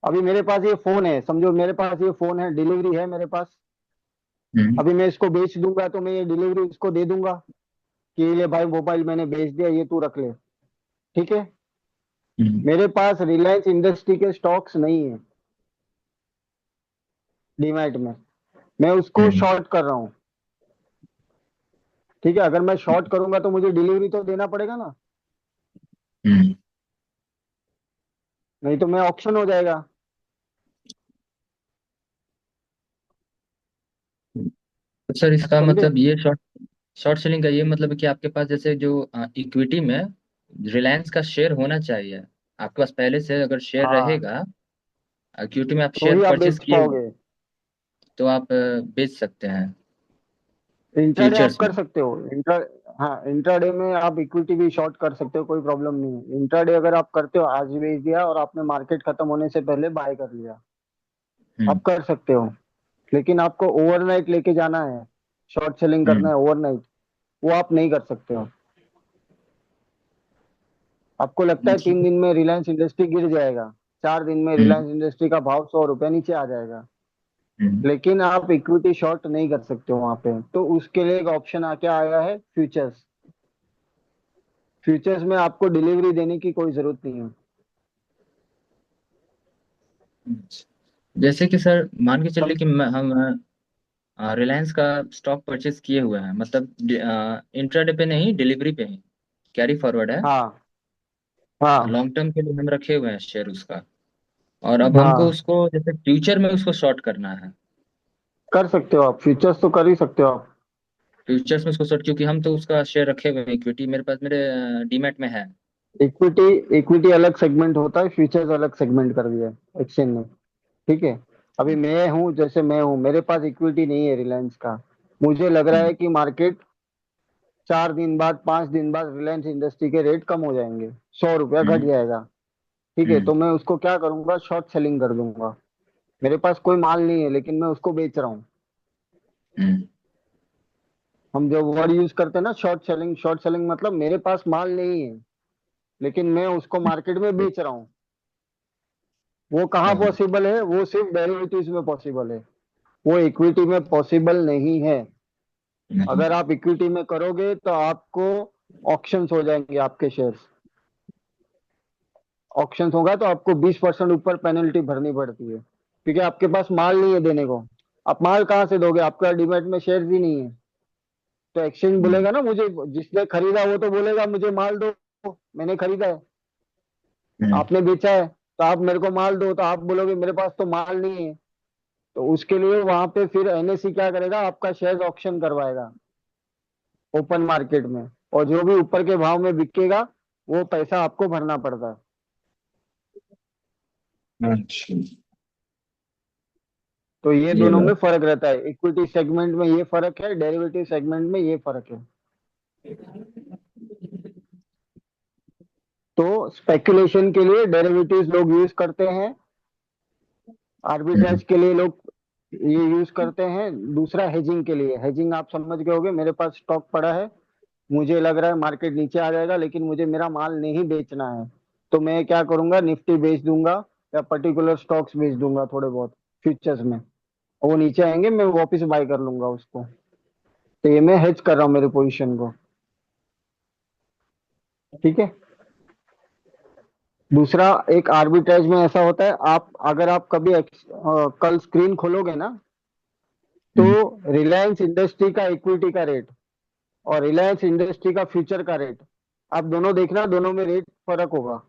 अभी मेरे पास ये फोन है, समझो मेरे पास ये फोन है, डिलीवरी है मेरे पास। हम्म। अभी मैं इसको बेच दूंगा तो मैं ये डिलीवरी उसको दे दूंगा कि ले भाई, मोबाइल मैंने बेच दिया, ये तू रख ले। ठीक है। हम्म। मेरे पास रिलायंस इंडस्ट्री के स्टॉक्स नहीं है डीमैट में, मैं उसको हम्म। शॉर्ट कर रहा हूँ। ठीक है, अगर मैं शॉर्ट करूंगा तो मुझे डिलीवरी तो देना पड़ेगा ना, हम्म। नहीं तो मैं ऑप्शन हो जाएगा। तो सर इसका समझे? मतलब ये शॉर्ट शॉर्ट सेलिंग का ये मतलब है कि आपके पास जैसे जो इक्विटी में रिलायंस का शेयर होना चाहिए, आपके पास पहले से अगर शेयर हाँ, रहेगा, इक्विटी में आप तो शेयर ही आप परचेज बेच किए हुए हैं, पाओगे। तो आप बेच सकते हैं इंट्राडे आप फ्यूचर्स में। कर सकते हो, हाँ, इंट्राडे में आप इक्विटी भी शॉर्ट कर सकते हो, कोई प्रॉब्लम नहीं है। इंट्राडे अगर आप करते हो, आज बेच दिया और आपने मार्केट खत्म होने से पहले बाय कर लिया, हम्म। आप कर सकते हो। लेकिन आपको ओवरनाइट लेके जाना है, शॉर्ट सेलिंग करना हम्म। है ओवरनाइट, वो आप नहीं कर सकते हो। आपको लगता है ठीक 3 दिन में रिलायंस इंडस्ट्री गिर जाएगा, 4 दिन में है। रिलायंस इंडस्ट्री का भाव 100 रुपया नीचे आ जाएगा, हम्म। लेकिन आप इक्विटी शॉर्ट नहीं कर सकते हो वहां पे। तो उसके लिए एक ऑप्शन आके आया है, फ्यूचर्स। फ्यूचर्स में आपको डिलीवरी देने की कोई जरूरत नहीं है। जैसे कि सर मान के चलिए सम, कि हम रिलायंस का स्टॉक परचेज किए हुए हैं, मतलब इंट्राडे पे नहीं, डिलीवरी पे ही, कैरी फॉरवर्ड है, हाँ, हाँ, लॉन्ग टर्म के लिए हम रखे हुए हैं शेयर उसका, और अब हमको हाँ, उसको जैसे फ्यूचर में उसको शॉर्ट करना है। कर सकते हो आप, फ्यूचर्स तो कर ही सकते हो आप। फ्यूचर्स में उसको शॉर्ट, क्योंकि हम तो उसका शेयर रखे हुए हैं, इक्विटी मेरे पास, मेरे डीमैट में है। इक्विटी इक्विटी अलग सेगमेंट होता है, फ्यूचर्स अलग सेगमेंट कर दिया है एक्सचेंज ने। ठीक है। अभी मैं हूँ, जैसे मैं हूँ, मेरे पास इक्विटी नहीं है रिलायंस का। मुझे लग रहा हम्म। है कि मार्केट 4 दिन बाद, 5 दिन बाद रिलायंस इंडस्ट्री के रेट कम हो जाएंगे, 100 रुपया घट हम्म। जाएगा। ठीक है, हम्म। तो मैं उसको क्या करूंगा, शॉर्ट सेलिंग कर दूंगा। मेरे पास कोई माल नहीं है, लेकिन मैं उसको बेच रहा हूँ। हम्म। हम जो वर्ड यूज करते हैं ना, शॉर्ट सेलिंग, शॉर्ट सेलिंग मतलब मेरे पास माल नहीं है, लेकिन मैं उसको मार्केट में बेच रहा हूँ। वो कहाँ हाँ, पॉसिबल है, वो सिर्फ डेरिवेटिव्स में पॉसिबल है, वो इक्विटी में पॉसिबल नहीं है। नहीं। अगर आप इक्विटी में करोगे तो आपको ऑक्शंस हो जाएंगे आपके शेयर्स। ऑक्शंस होगा तो आपको 20% ऊपर पेनल्टी भरनी पड़ती है, क्योंकि आपके पास माल नहीं है देने को। आप माल कहाँ से दोगे, आपका डीमैट में शेयर्स ही नहीं है। तो एक्सचेंज हम्म। बोलेगा ना मुझे, जिसने खरीदा वो तो बोलेगा मुझे माल दो, मैंने खरीदा है। हम्म। आपने बेचा है तो आप मेरे को माल दो, तो आप बोलोगे मेरे पास तो माल नहीं है। तो उसके लिए वहां पे फिर एनएससी क्या करेगा, आपका शेयर ऑक्शन करवाएगा ओपन मार्केट में, और जो भी ऊपर के भाव में बिकेगा वो पैसा आपको भरना पड़ता है। अच्छा। तो ये ये दोनों में बात। फर्क रहता है, इक्विटी सेगमेंट में ये फर्क है, डेरिवेटिव सेगमेंट में ये फर्क है। तो स्पेकुलेशन के लिए डेरिवेटिव्स लोग यूज करते हैं, हम्म। आर्बिट्राज के लिए लोग ये यूज करते हैं। दूसरा हेजिंग के लिए, हेजिंग आप समझ गए होगे, मेरे पास स्टॉक पड़ा है, मुझे लग रहा है मार्केट नीचे आ जाएगा, लेकिन मुझे मेरा माल नहीं बेचना है, तो मैं क्या करूंगा, निफ्टी बेच दूंगा या पर्टिकुलर स्टॉक्स बेच दूंगा थोड़े बहुत फ्यूचर्स में, और वो नीचे आएंगे, मैं वापस बाय कर लूंगा उसको। तो ये मैं हेज कर रहा हूँ मेरी पोजीशन को। ठीक है। दूसरा, एक आर्बिट्राज में ऐसा होता है, आप अगर आप कभी कल स्क्रीन खोलोगे ना, तो हम्म। रिलायंस इंडस्ट्री का इक्विटी का रेट और रिलायंस इंडस्ट्री का फ्यूचर का रेट, आप दोनों देखना, दोनों में रेट फर्क होगा।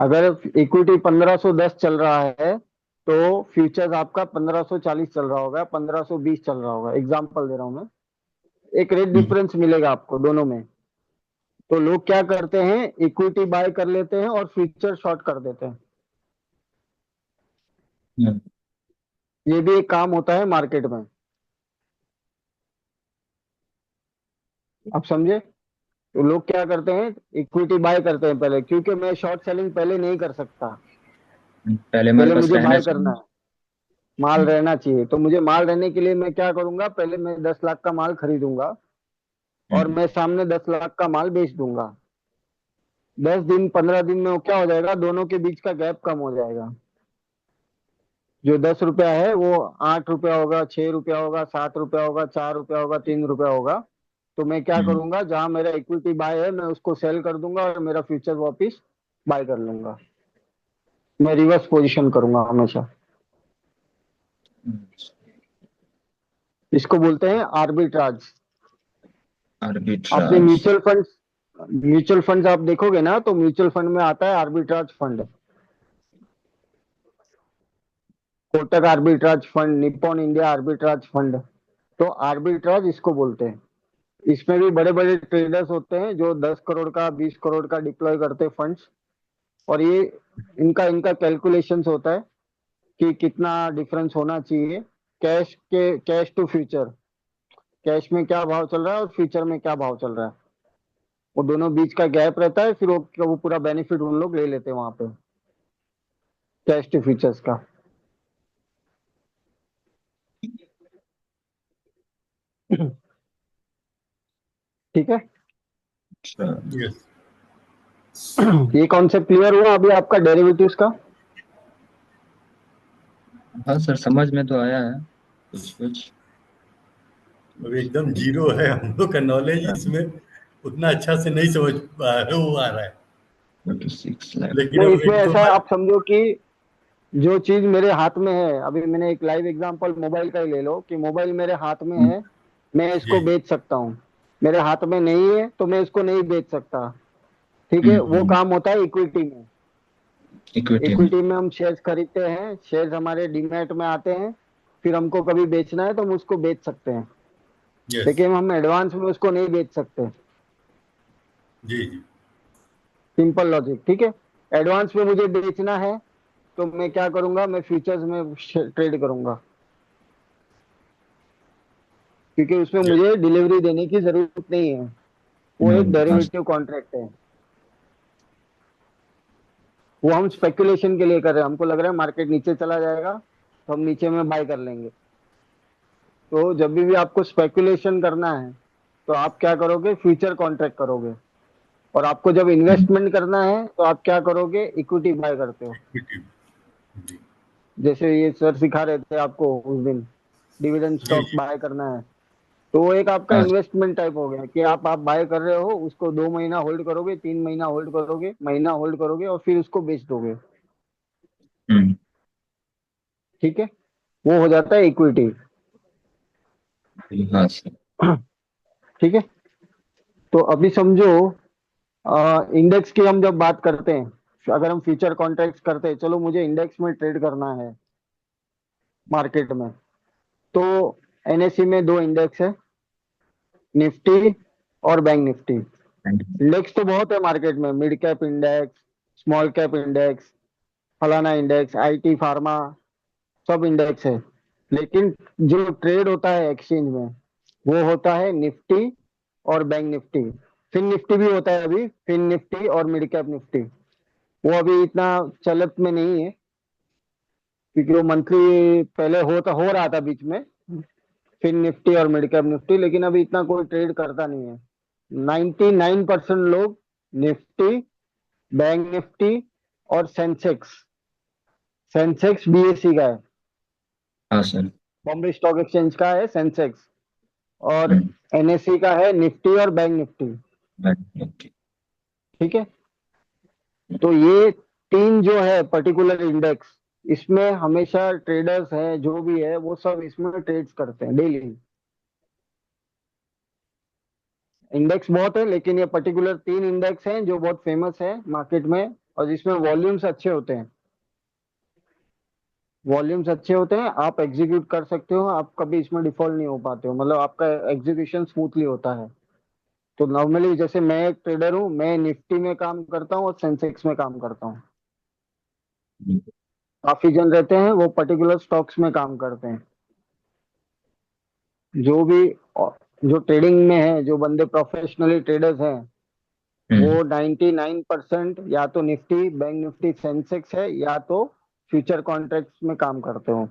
अगर इक्विटी 1510 चल रहा है, तो फ्यूचर्स आपका 1540 चल रहा होगा, 1520 चल रहा होगा, एग्जाम्पल दे रहा हूं मैं। एक रेट हम्म। डिफरेंस मिलेगा आपको दोनों में। तो लोग क्या करते हैं, इक्विटी बाय कर लेते हैं और फ्यूचर शॉर्ट कर देते हैं। हम्म। ये भी एक काम होता है मार्केट में, आप समझे। तो लोग क्या करते हैं, इक्विटी बाय करते हैं पहले, क्योंकि मैं शॉर्ट सेलिंग पहले नहीं कर सकता, पहले हमारे पहले पास मुझे रहना बाय करना चाहिए। है, माल हम्म। रहना चाहिए। तो मुझे माल रहने के लिए मैं क्या करूंगा, पहले मैं 10 लाख का माल खरीदूंगा और हम्म। मैं सामने 10 लाख का माल बेच दूंगा। 10 दिन 15 दिन में वो क्या हो जाएगा, दोनों के बीच का गैप कम हो जाएगा। जो 10 रुपया है वो 8 रुपया होगा, 6 रुपया होगा, 7 रुपया होगा, 4 रुपया होगा, 3 रुपया होगा। तो मैं क्या हम्म। करूंगा, जहां मेरा इक्विटी बाय है मैं उसको सेल कर दूंगा और मेरा फ्यूचर वापिस बाय कर लूंगा। मैं रिवर्स पोजीशन करूंगा हमेशा। हम्म। इसको बोलते हैं आर्बिट्राज। आपने आर्बिट्राज। म्यूचुअल फंड्स आप देखोगे ना, तो म्यूचुअल फंड में आता है arbitrage fund, Kotak arbitrage fund, Nippon India arbitrage fund. तो आर्बिट्राज इसको बोलते हैं। इसमें भी बड़े बड़े ट्रेडर्स होते हैं जो 10 करोड़ का 20 करोड़ का डिप्लॉय करते हैं फंड्स। और ये इनका इनका कैलकुलेशंस होता है कि कितना डिफरेंस होना चाहिए कैश टू फ्यूचर, कैश में क्या भाव चल रहा है और फ्यूचर में क्या भाव चल रहा है। वो दोनों बीच का गैप रहता है, फिर वो पूरा बेनिफिट उन लोग ले लेते हैं वहां पे, कैश टू फ्यूचर्स का। ठीक है। अच्छा। यस। ये कॉन्सेप्ट क्लियर हुआ अभी आपका डेरिवेटिव्स का? हाँ सर, समझ में तो आया है कुछ कुछ। अब एकदम जीरो है हम लोग का नॉलेज इसमें, उतना अच्छा से नहीं समझ पा रहे, वो आ रहा है। 46 लाख। लेकिन नहीं, अब इसमें एक दो ऐसा है, बार। आप समझो कि जो चीज मेरे हाथ में है, अभी मैंने एक लाइव एग्जांपल मोबाइल का ही ले लो कि मोबाइल मेरे हाथ में है, मैं इसको जी बेच सकता हूँ। मेरे हाथ में नहीं है तो मैं इसको नहीं बेच सकता। ठीक है, वो काम होता है इक्विटी में। इक्विटी में। इक्विटी में हम शेयर्स खरीदते हैं, शेयर्स हमारे डीमैट में आते हैं, फिर हमको कभी बेचना है तो हम उसको बेच सकते हैं, यस। लेकिन हम एडवांस में उसको नहीं बेच सकते। जी जी सिंपल लॉजिक, ठीक है। एडवांस में मुझे बेचना है तो मैं क्या करूंगा, मैं फ्यूचर्स में ट्रेड करूंगा, क्योंकि उसमें यस। मुझे डिलीवरी देने की जरूरत नहीं है। वो एक हाँ। डेरिवेटिव कॉन्ट्रैक्ट है। वो हम स्पेकुलेशन के लिए कर रहे हैं, हमको लग रहा है मार्केट नीचे चला जाएगा तो हम नीचे में बाय कर लेंगे। तो जब भी आपको स्पेकुलेशन करना है तो आप क्या करोगे, फ्यूचर कॉन्ट्रैक्ट करोगे। और आपको जब इन्वेस्टमेंट करना है तो आप क्या करोगे, इक्विटी बाय करते हो। इक्विटी। जी जैसे ये सर सिखा रहे थे आपको उस दिन, डिविडेंड जी स्टॉक जी। बाय करना है। तो वो एक आपका हाँ। इन्वेस्टमेंट टाइप हो गया कि आप बाय कर रहे हो, उसको 2 महीना होल्ड करोगे, 3 महीना होल्ड करोगे, महीना होल्ड करोगे और फिर उसको बेच दोगे। हम्म। ठीक है, वो हो जाता है इक्विटी। हाँ सर। ठीक है। तो अभी समझो, इंडेक्स की हम जब बात करते हैं, अगर हम फ्यूचर कॉन्ट्रैक्ट्स करते हैं, चलो मुझे इंडेक्स में ट्रेड करना है मार्केट में, तो एनएसई में दो इंडेक्स है, निफ्टी और बैंक निफ्टी। इंडेक्स तो बहुत है मार्केट में, mid cap index, small cap index, फलाना इंडेक्स, आईटी फार्मा, सब इंडेक्स है। लेकिन जो ट्रेड होता है एक्सचेंज में वो होता है निफ्टी और बैंक निफ्टी। फिन निफ्टी भी होता है अभी, फिन निफ्टी और मिड कैप निफ्टी। वो अभी इतना चलत में नहीं है, क्योंकि वो मंथली पहले हो रहा था बीच में, फिन निफ्टी और मिड कैप निफ्टी, लेकिन अभी इतना कोई ट्रेड करता नहीं है। 99% लोग निफ्टी, बैंक निफ्टी और सेंसेक्स, सेंसेक्स बीएससी का है, हाँ सर। बॉम्बे स्टॉक एक्सचेंज का है सेंसेक्स, और हम्म। एनएससी का है निफ्टी और बैंक निफ्टी। ओके। ठीक है। तो ये तीन जो है पर्टिकुलर इंडेक्स, इसमें हमेशा ट्रेडर्स हैं जो भी है वो सब इसमें ट्रेड्स करते हैं डेली। इंडेक्स बहुत है, लेकिन ये पर्टिकुलर तीन इंडेक्स हैं जो बहुत फेमस है मार्केट में, और जिसमें वॉल्यूम्स अच्छे होते हैं। वॉल्यूम्स अच्छे होते हैं, आप एग्जीक्यूट कर सकते हो, आप कभी इसमें डिफॉल्ट नहीं हो पाते हो, मतलब आपका एग्जीक्यूशन स्मूथली होता है। तो नॉर्मली जैसे मैं एक ट्रेडर हूँ, मैं निफ्टी में काम करता हूँ और सेंसेक्स में काम करता हूँ। काफी जन रहते हैं वो पर्टिकुलर स्टॉक्स में काम करते हैं। जो भी जो ट्रेडिंग में है, जो बंदे प्रोफेशनली ट्रेडर्स हैं, हम्म। वो 99% या तो निफ्टी, बैंक निफ्टी, सेंसेक्स है, या तो फ्यूचर कॉन्ट्रैक्ट्स में काम करते हो।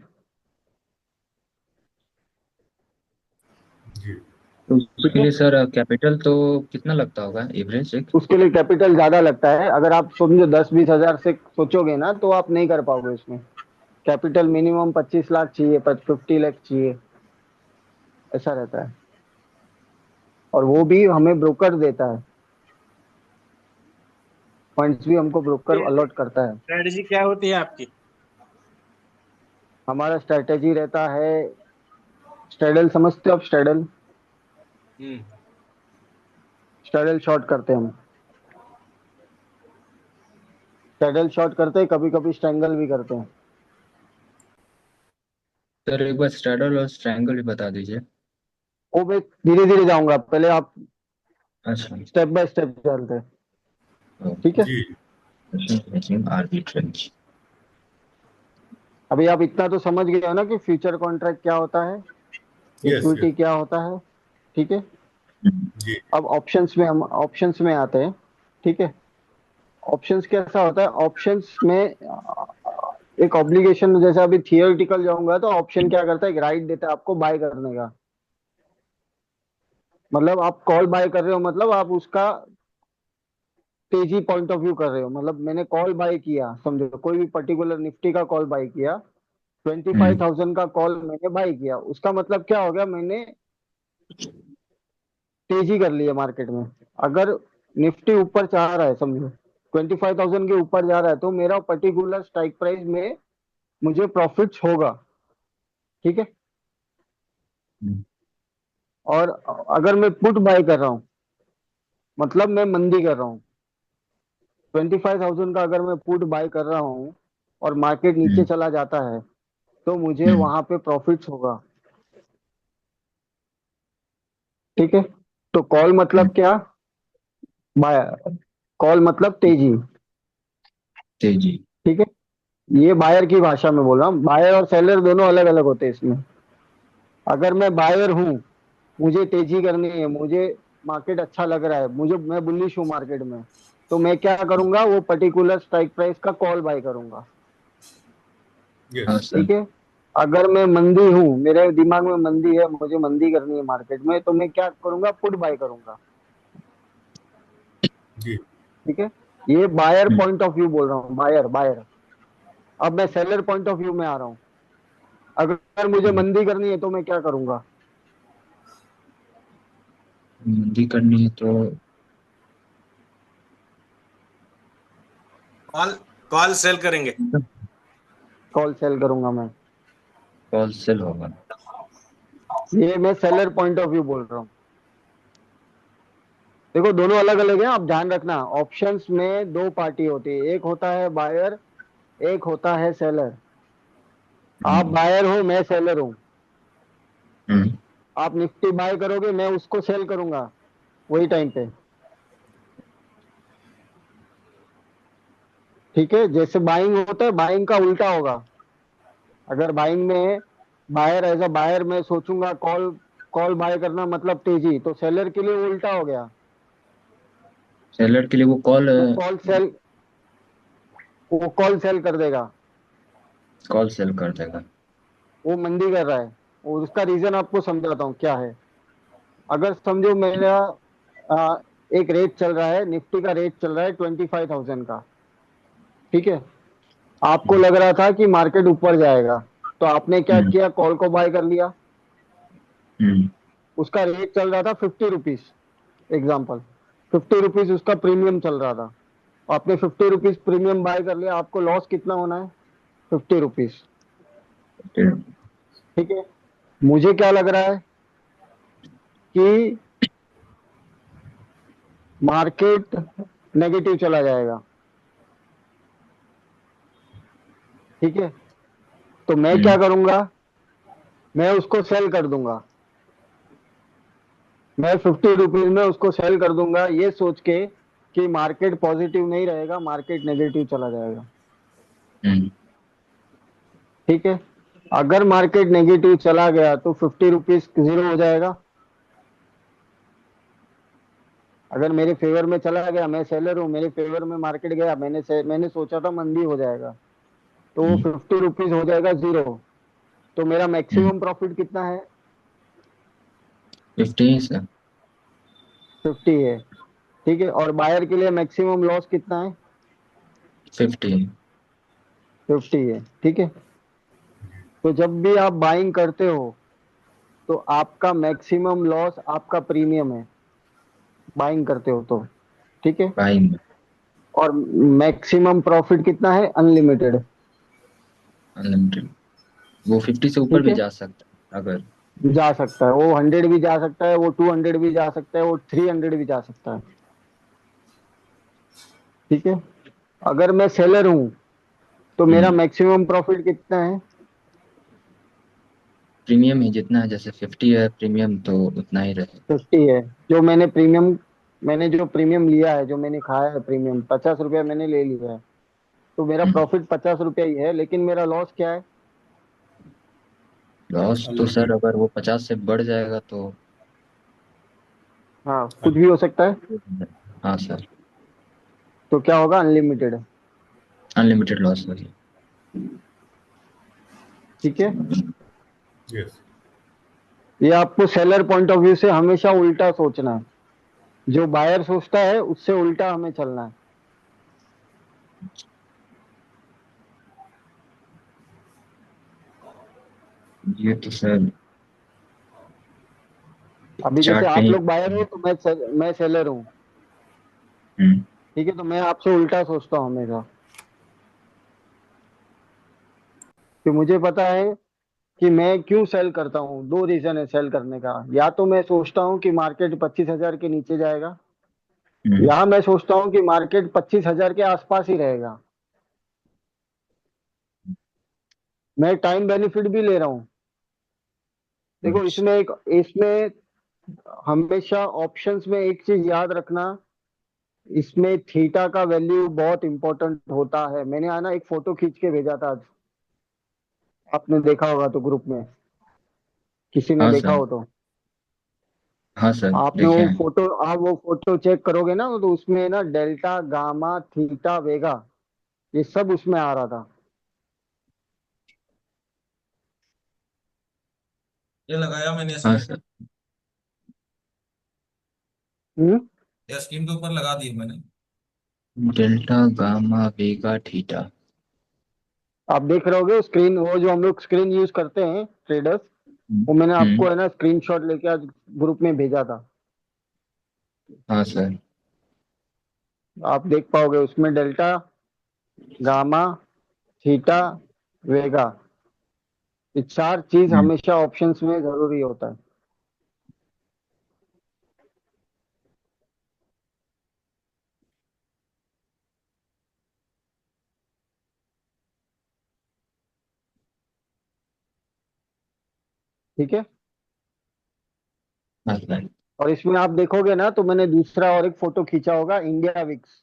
जी। तो ठीक उसके है। लिए सर कैपिटल तो कितना लगता होगा एवरेज एक? उसके लिए कैपिटल ज्यादा लगता है, अगर आप समझो 10-20 हजार से सोचोगे ना तो आप नहीं कर पाओगे इसमें। कैपिटल मिनिमम 25 लाख चाहिए, 50 लाख चाहिए, ऐसा रहता है। और वो भी हमें ब्रोकर देता है, फंड्स भी हमको ब्रोकर अलॉट करता है। स्ट्रेटजी क्या होती है आपकी? हमारा स्ट्रेटेजी रहता है, स्ट्रेडल समझते हो आप? स्ट्रेडल, हम्म। स्ट्रेडल शॉर्ट करते हैं हम। स्ट्रेडल शॉर्ट करते हैं, कभी कभी स्ट्रेंगल भी करते हैं। सर एक बार स्ट्रैडल और स्ट्रैंगल भी बता दीजिए। वो मैं धीरे धीरे जाऊंगा, पहले आप अच्छा। स्टेप बाय स्टेप चलते हैं, ठीक है। जी। Hedging arbitrage. अभी आप इतना तो समझ गए हो ना कि फ्यूचर कॉन्ट्रैक्ट क्या होता है, यस यस। इक्विटी क्या होता है, ठीक है। जी अब ऑप्शंस में आते हैं, ठीक है। ऑप्शंस कैसा होता है? ऑप्शंस में एक ऑब्लिगेशन, जैसे अभी थियोरिटिकल जाऊंगा तो ऑप्शन क्या करता है, एक राइट देता है आपको बाय करने का। मतलब आप कॉल बाय कर रहे हो, मतलब आप उसका तेजी पॉइंट ऑफ व्यू कर रहे हो। मतलब मैंने कॉल बाय किया, समझो कोई भी पर्टिकुलर निफ्टी का कॉल बाय किया, 25,000 का कॉल मैंने बाय किया, उसका मतलब क्या हो गया, मैंने तेजी कर ली है मार्केट में। अगर निफ्टी ऊपर जा रहा है, समझो 25,000 के ऊपर जा रहा है, तो मेरा पर्टिकुलर स्ट्राइक प्राइस में मुझे प्रॉफिट्स होगा, ठीक है। और अगर मैं पुट बाय कर रहा हूँ, मतलब मैं मंदी कर रहा हूँ, 25,000 का अगर मैं पुट बाय कर रहा हूँ और मार्केट नीचे चला जाता है, तो मुझे वहां पे प्रॉफिट्स होगा, ठीक है। तो कॉल मतलब क्या? बाय। कॉल मतलब तेजी, तेजी। ठीक है। ये बायर की भाषा में बोल रहा हूँ, बायर और सेलर दोनों अलग अलग होते हैं इसमें। अगर मैं बायर हूँ, मुझे तेजी करनी है, मुझे मार्केट अच्छा लग रहा है, मैं बुलिश हूँ मार्केट में, तो मैं क्या करूंगा, वो पर्टिकुलर स्ट्राइक प्राइस का कॉल बाय करूंगा, यस। हाँ सर। ठीक है। अगर मैं मंदी हूँ, मेरे दिमाग में मंदी है, मुझे मंदी करनी है मार्केट में, तो मैं क्या करूंगा, पुट बाय करूंगा, जी ठीक है। ये बायर पॉइंट ऑफ व्यू बोल रहा हूँ, बायर बायर। अब मैं सेलर पॉइंट ऑफ व्यू में आ रहा हूँ। अगर मुझे मंदी करनी है तो मैं क्या करूंगा, मंदी करनी है तो कॉल कॉल सेल करेंगे। कॉल सेल करूंगा मैं। कॉल सेल होगा। ये मैं सेलर पॉइंट ऑफ व्यू बोल रहा हूँ। देखो दोनों अलग अलग हैं, आप ध्यान रखना। ऑप्शंस में दो पार्टी होती है, एक होता है बायर, एक होता है सेलर। आप हम्म, बायर हो, मैं सेलर हूँ। हम्म, आप निफ्टी बाय करोगे, मैं उसको सेल करूंगा वही टाइम पे, ठीक है। जैसे बाइंग होता है, बाइंग का उल्टा होगा। अगर बाइंग में बायर, एज अ बायर मैं सोचूंगा कॉल कॉल बाय करना मतलब तेजी, तो सेलर के लिए वो उल्टा हो गया। सेलर के लिए वो कॉल वो कॉल सेल वो कॉल सेल कर देगा, कॉल सेल कर देगा। वो मंदी कर रहा है। और उसका रीजन आपको समझाता हूँ क्या है। अगर समझो मेरा आ, एक रेट चल रहा है, निफ्टी का रेट चल रहा है 25,000 का, ठीक है। आपको लग रहा था कि मार्केट ऊपर जाएगा, तो आपने क्या हम्म, किया, कॉल को बाय कर लिया। हम्म, उसका रेट चल रहा था 50 रुपीज, एग्जाम्पल 50 रुपीज उसका प्रीमियम चल रहा था। आपने 50 रुपीज प्रीमियम बाय कर लिया, आपको लॉस कितना होना है, 50 रुपीज, फिर, ठीक है। मुझे क्या लग रहा है कि मार्केट नेगेटिव चला जाएगा, ठीक है। तो मैं क्या हम्म, करूंगा, मैं उसको सेल कर दूंगा। मैं 50 रुपीज में उसको सेल कर दूंगा, ये सोच के कि मार्केट पॉजिटिव नहीं रहेगा, मार्केट नेगेटिव चला जाएगा, हम्म, ठीक है। अगर मार्केट नेगेटिव चला गया तो 50 रुपीज जीरो हो जाएगा। अगर मेरे फेवर में चला गया, मैं सेलर हूँ, मेरे फेवर में मार्केट गया, मैंने सोचा था मंदी हो जाएगा, तो वो 50 रुपीज हो जाएगा जीरो। तो मेरा हम्म, मैक्सिमम प्रॉफिट कितना है, 50 सर। 50 है, ठीक है। और बायर के लिए मैक्सिमम लॉस कितना है, 50। 50 है, ठीक है। तो जब भी आप बाइंग करते हो, तो आपका मैक्सिमम लॉस आपका प्रीमियम है, बाइंग करते हो तो, ठीक है। बाइंग। और मैक्सिमम प्रॉफिट कितना है, अनलिमिटेड, अनलिमिटेड। वो 50 से ऊपर ठीक भी है। जा सकता है अगर। जा सकता है वो, 100 भी जा सकता है वो, 200 भी जा सकता है वो, 300 भी जा सकता है, ठीक है। अगर मैं सेलर हूं, तो मेरा हम्म, मैक्सिमम प्रॉफिट कितना है, प्रीमियम ही जितना है, जैसे 50 है प्रीमियम तो उतना ही रहे। 50 है। मैंने जो प्रीमियम लिया है, जो मैंने खाया है प्रीमियम, 50 रुपया मैंने ले लिया है। तो मेरा प्रॉफिट 50 रुपया ही है, लेकिन मेरा लॉस क्या है? लॉस तो सर अनलिमिटेड। अगर वो 50 से बढ़ जाएगा तो। हाँ, कुछ भी हो सकता है। हाँ सर। तो क्या होगा? अनलिमिटेड। अनलिमिटेड लॉस होगी। ठीक है। यस। ये आपको सेलर पॉइंट ऑफ व्यू से हमेशा उल्टा सोचना है। जो बायर सोचता है उससे उल्टा हमें चलना है। ये तो सर अभी जैसे चार्ट पे आप ही। लोग बायर हो तो मैं सेलर हूँ। हम्म। ठीक है, तो मैं आपसे उल्टा सोचता हूँ हमेशा। कि मुझे पता है कि मैं क्यों सेल करता हूँ। दो रीजन है सेल करने का। या तो मैं सोचता हूँ कि मार्केट 25,000 के नीचे जाएगा, हम्म। या मैं सोचता हूँ कि मार्केट 25,000 के आसपास ही रहेगा। मैं टाइम बेनिफिट भी ले रहा हूँ। देखो, अच्छा। इसमें हमेशा ऑप्शंस में एक चीज याद रखना। इसमें थीटा का वैल्यू बहुत इंपॉर्टेंट होता है। मैंने आना एक फोटो खींच के भेजा था आज। आपने देखा होगा तो ग्रुप में, किसी ने हाँ देखा सर। हो तो। हाँ सर आपने देखे वो हैं। फोटो आप वो फोटो चेक करोगे ना, तो उसमें ना डेल्टा, गामा, थीटा, वेगा, ये सब उसमें आ रहा था। ये लगाया मैंने हाँ स्क्रीन। सर। हम्म। या स्क्रीन के ऊपर लगा दिए मैंने। डेल्टा गामा वेगा थीटा। आप देख रहे होगे स्क्रीन, वो जो हम लोग स्क्रीन यूज करते हैं ट्रेडर्स, वो मैंने हम्म। आपको है ना स्क्रीनशॉट लेके आज ग्रुप में भेजा था। हाँ सर। आप देख पाओगे उसमें डेल्टा, गामा, थीटा, वेगा, ये चार चीज हम्म। हमेशा ऑप्शंस में जरूरी होता है। ठीक है। हाँ सर। और इसमें आप देखोगे ना, तो मैंने दूसरा और एक फोटो खींचा होगा, इंडिया विक्स।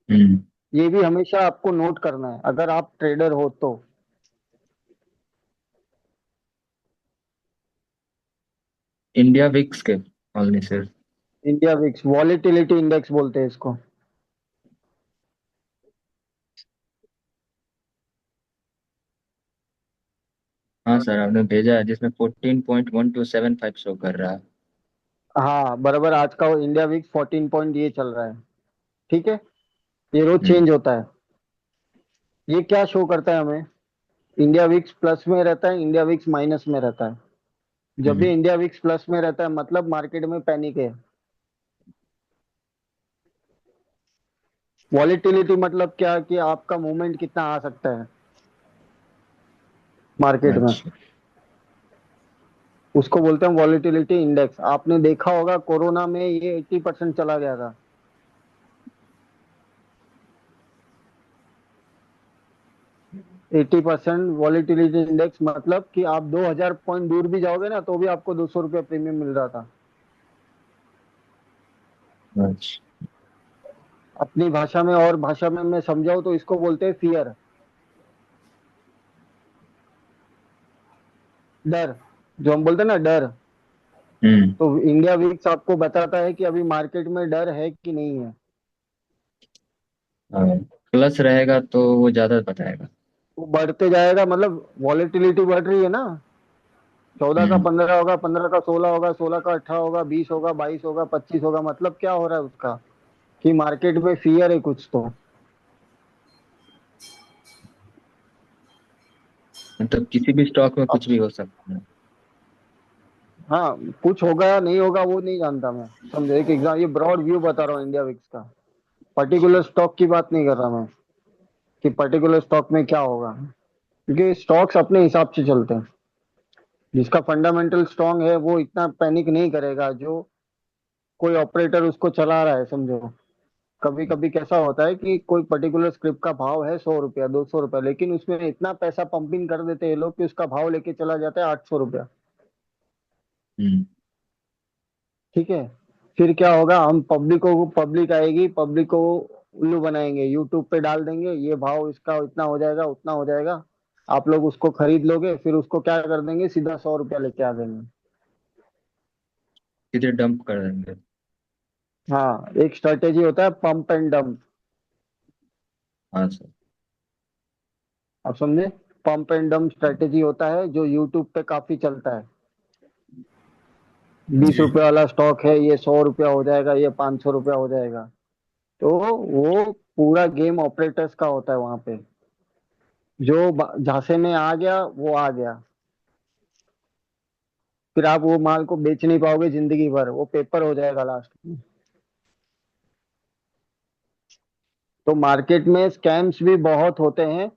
हम्म। ये भी हमेशा आपको नोट करना है अगर आप ट्रेडर हो तो। इंडिया विक्स के only sir. India VIX volatility index बोलते हैं इसको। हाँ सर आपने भेजा है जिसमें 14.1275 शो कर रहा है। हाँ बराबर, आज का इंडिया विक्स 14 पॉइंट ये चल रहा है। ठीक है। ये रोज हम्म। चेंज होता है। ये क्या शो करता है हमें? इंडिया विक्स प्लस में रहता है, इंडिया विक्स माइनस में रहता है। जब भी हम्म। इंडिया विक्स प्लस में रहता है मतलब मार्केट में पैनिक है। वॉलेटिलिटी मतलब क्या, कि आपका मूवमेंट कितना आ सकता है मार्केट में, अच्छा। उसको बोलते हैं वॉलेटिलिटी इंडेक्स। आपने देखा होगा कोरोना में ये 80% चला गया था। 80% वॉलेटिलिटी इंडेक्स मतलब कि आप 2,000 पॉइंट दूर भी जाओगे ना, तो भी आपको 200 रुपया प्रीमियम मिल रहा था। अच्छा। अपनी भाषा में और भाषा में मैं समझाऊं तो इसको बोलते हैं फियर, डर। जो हम बोलते हैं ना डर, हम्म। तो इंडिया वीक्स आपको बताता है कि अभी मार्केट में डर है कि नहीं है। हाँ, प्लस रहेगा तो वो ज्यादा बताएगा। वो बढ़ते जाएगा, मतलब वॉलेटिलिटी बढ़ रही है ना। 14 का हम्म। 15 होगा, 15 का 16 होगा, 16 का 18 होगा, 20 होगा, 22 होगा, 25 होगा। मतलब क्या हो रहा है उसका, कि मार्केट में फियर है कुछ तो। मतलब किसी भी स्टॉक में अब कुछ भी हो सकता है। हाँ, कुछ होगा या नहीं होगा वो नहीं जानता मैं। समझो, एक एग्जाम, ये ब्रॉड व्यू बता रहा हूँ इंडिया विक्स का। पर्टिकुलर स्टॉक की बात नहीं कर रहा मैं, कि पर्टिकुलर स्टॉक में क्या होगा। क्योंकि स्टॉक्स अपने हिसाब से चलते हैं। जिसका फंडामेंटल स्ट्रांग है वो इतना पैनिक नहीं करेगा, जो कोई ऑपरेटर उसको चला रहा है समझो। कभी कभी कैसा होता है कि कोई पर्टिकुलर स्क्रिप्ट का भाव है 100 रुपया 200 रुपया, लेकिन उसमें इतना पैसा पंपिंग कर देते हैं ये लोग कि उसका भाव लेके चला जाता है 800 रुपया। हम्म। ठीक है। फिर क्या होगा, हम पब्लिक आएगी, पब्लिक को उल्लू बनाएंगे, यूट्यूब पे डाल देंगे ये भाव इसका इतना हो जाएगा उतना हो जाएगा, आप लोग उसको खरीद लोगे, फिर उसको क्या कर देंगे, सीधा 100 रुपया लेके आ देंगे। सीधे डंप कर देंगे। हाँ, एक स्ट्रेटेजी होता है पंप एंड डंप। हाँ सर। आप समझे? पंप एंड डंप स्ट्रेटेजी होता है जो यूट्यूब पे काफी चलता है। 20 रुपए वाला स्टॉक है, ये 100 रुपया हो जाएगा, ये 500 रुपया हो जाएगा। तो वो पूरा गेम ऑपरेटर्स का होता है वहां पे। जो झांसे में आ गया वो आ गया, फिर आप वो माल को बेच नहीं पाओगे जिंदगी भर, वो पेपर हो जाएगा लास्ट में। तो मार्केट में स्कैम्स भी बहुत होते हैं,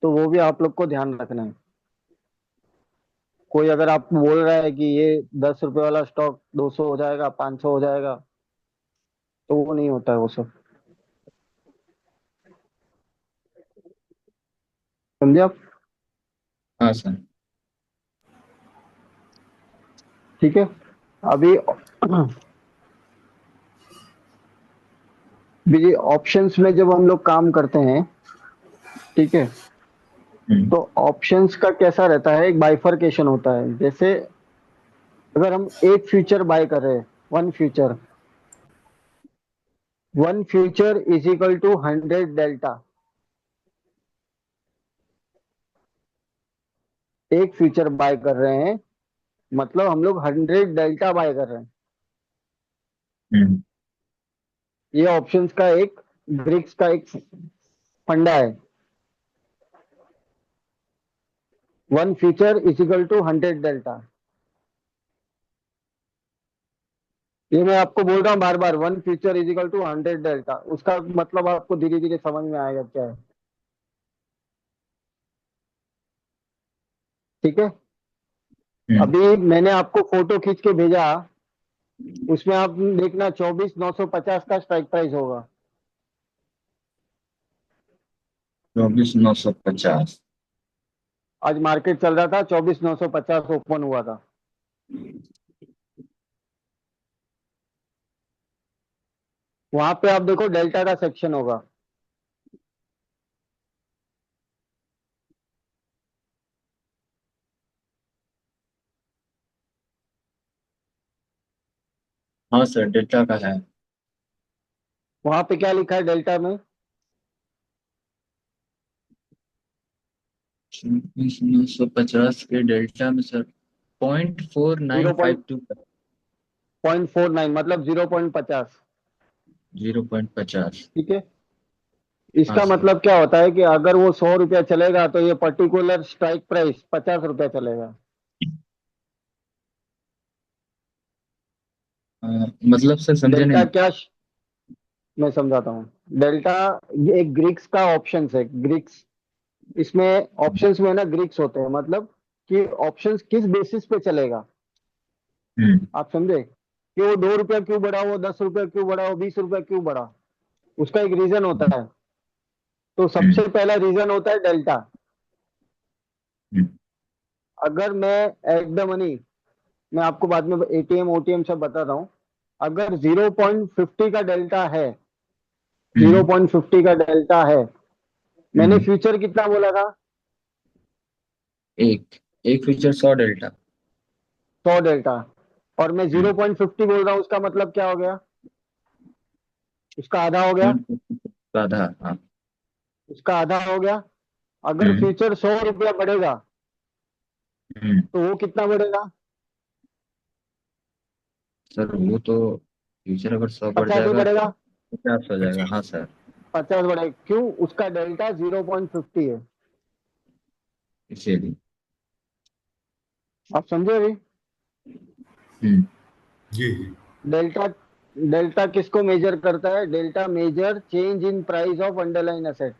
तो वो भी आप लोग को ध्यान रखना है। कोई अगर आपको बोल रहा है कि ये 10 रुपए वाला स्टॉक 200 हो जाएगा 500 हो जाएगा, तो वो नहीं होता है वो सब। समझे आप? हाँ सर। ठीक है। अभी भी ऑप्शंस में जब हम लोग काम करते हैं, ठीक है, हम्म। तो ऑप्शंस का कैसा रहता है, एक बाइफरकेशन होता है। जैसे अगर हम एक फ्यूचर बाय कर रहे हैं, one future, one future is equal to 100 delta. एक फ्यूचर बाय कर रहे हैं मतलब हम लोग 100 डेल्टा बाय कर रहे हैं। हम्म। ये ऑप्शंस का एक, ब्रिक्स का एक फंडा है। One future is equal to 100 delta. ये मैं आपको बोल रहा हूँ बार बार, one future is equal to 100 delta, उसका मतलब आपको धीरे धीरे समझ में आएगा क्या है। ठीक है। हम्म। अभी मैंने आपको फोटो खींच के भेजा, उसमें आप देखना 24,950 का स्ट्राइक प्राइस होगा। 24,950। आज मार्केट चल रहा था 24,950 ओपन हुआ था। वहां पे आप देखो डेल्टा का सेक्शन होगा। हाँ सर, डेल्टा का है। वहां पे क्या लिखा है डेल्टा में? 24,950 के डेल्टा में sir point four nine zero five two. Point 49 मतलब 0.50। 0.50। ठीक है। हाँ इसका सर। मतलब क्या होता है कि अगर वो 100 रुपया चलेगा तो ये पर्टिकुलर स्ट्राइक प्राइस 50 रुपया चलेगा। मतलब सर समझे डेल्टा नहीं। क्या, मैं समझाता हूँ। डेल्टा ये एक ग्रीक्स का ऑप्शन है, ग्रीक्स। इसमें ऑप्शंस में ना ग्रीक्स होते हैं, मतलब कि ऑप्शंस किस बेसिस पे चलेगा। हम्म। आप समझे कि वो 2 रुपया क्यों बढ़ा, वो 10 रुपया क्यों बढ़ा, वो 20 रुपया क्यों बढ़ा, उसका एक रीजन होता है। तो हम्म। सबसे पहला रीजन होता है डेल्टा। हम्म। अगर मैं एट द मनी, मैं आपको बाद में एटीएम ओटीएम सब बता रहा हूँ, अगर 0.50 का डेल्टा है, हम्म। 0.50 का डेल्टा है, मैंने हम्म। फ्यूचर कितना बोला था? एक एक फ्यूचर 100 डेल्टा। 100 डेल्टा। और मैं हम्म। 0.50 बोल रहा हूँ, उसका मतलब क्या हो गया? उसका आधा हो गया। 0.50 का आधा, हाँ। उसका आधा हो गया। अगर हम्म। फ्यूचर 100 रुपया बढ़ेगा हम्म। तो वो कितना बढ़ेगा? सर वो तो फ्यूचर अगर 100 बढ़ 50 ही जाएगा तो बढ़ेगा। 50 हो जाएगा, हाँ 50। सर। 50 बढ़ेगा, क्यों? उसका डेल्टा 0.50 है। इसीलिए। आप समझे अभी? हम्म। जी जी। डेल्टा, डेल्टा किसको मेजर करता है? Delta measure change in price of underline asset.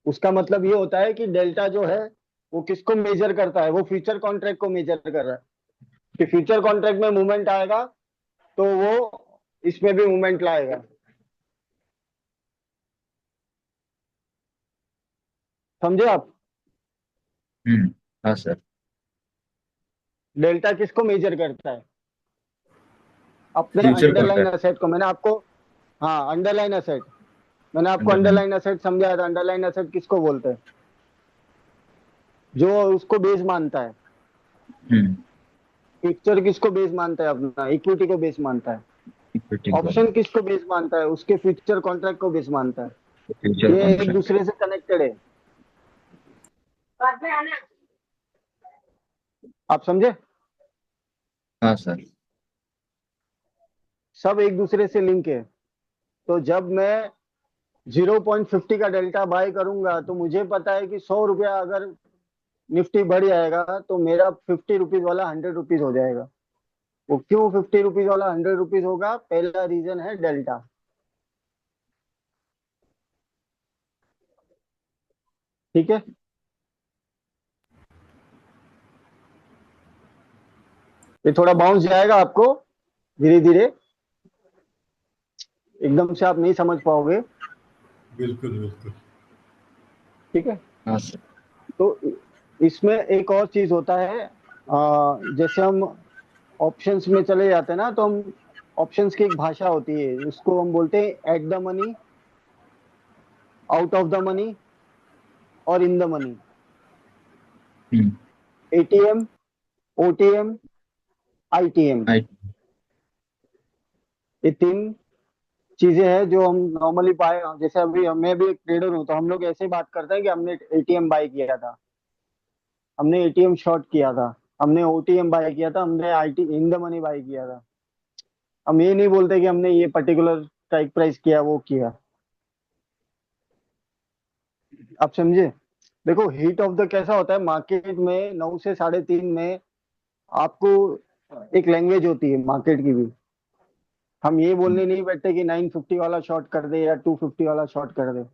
उसका मतलब ये होता है कि डेल्टा जो है वो किसको मेजर करता है, वो फ्यूचर कॉन्ट्रैक्ट को मेजर कर रहा है। कि फ्यूचर कॉन्ट्रैक्ट में मूवमेंट आएगा तो वो इसमें भी मूवमेंट लाएगा। समझे आप? हाँ सर। डेल्टा किसको मेजर करता है? अपने फ्यूचर अंडरलाइन कॉन्ट्रैक्ट। असेट को। मैंने आपको, हाँ अंडरलाइन असेट, मैंने आपको अंडरलाइन। अंडरलाइन असेट समझाया था। अंडरलाइन असेट किसको बोलते हैं? जो उसको बेस मानता है। हम्म। फ्यूचर किसको बेस मानता है? अपना इक्विटी को बेस मानता है। इक्विटी को। ऑप्शन किसको बेस मानता है? उसके फ्यूचर कॉन्ट्रैक्ट को बेस मानता है। फ्यूचर ये एक कॉन्ट्रैक्ट। दूसरे से कनेक्टेड है। आप समझे? हाँ सर। सब एक दूसरे से लिंक है। तो जब मैं 0.50 का डेल्टा बाय करूंगा तो मुझे पता है कि 100 रुपया अगर निफ्टी बढ़ जाएगा तो मेरा 50 रुपीज वाला 100 रुपीज हो जाएगा। वो क्यों 50 रुपीज वाला 100 रुपीज होगा? पहला रीजन है डेल्टा। ठीक है। ये थोड़ा बाउंस जाएगा आपको धीरे धीरे, एकदम से आप नहीं समझ पाओगे। बिल्कुल बिल्कुल। ठीक है। हाँ सर। तो इसमें एक और चीज होता है, जैसे हम ऑप्शंस में चले जाते हैं ना, तो हम ऑप्शंस की एक भाषा होती है, उसको हम बोलते हैं at the money, out of the money और in the money. Hmm. ATM, OTM, ITM, I. ये तीन चीजें हैं जो हम नॉर्मली पाए। जैसे अभी मैं भी एक ट्रेडर हूँ, तो हम लोग ऐसे ही बात करते हैं कि हमने एटीएम बाय किया था, हमने एटीएम शॉर्ट किया था, हमने ओटीएम बाय किया था, हमने IT in the money by किया था। हम ये नहीं बोलते कि हमने ये पर्टिकुलर स्ट्राइक प्राइस किया, वो किया। आप समझे? देखो हीट ऑफ द कैसा होता है मार्केट में, 9 से 3:30 में आपको एक लैंग्वेज होती है मार्केट की भी। हम ये बोलने नहीं बैठते कि 950 वाला शॉर्ट कर दे या 250 वाला शॉर्ट कर दे।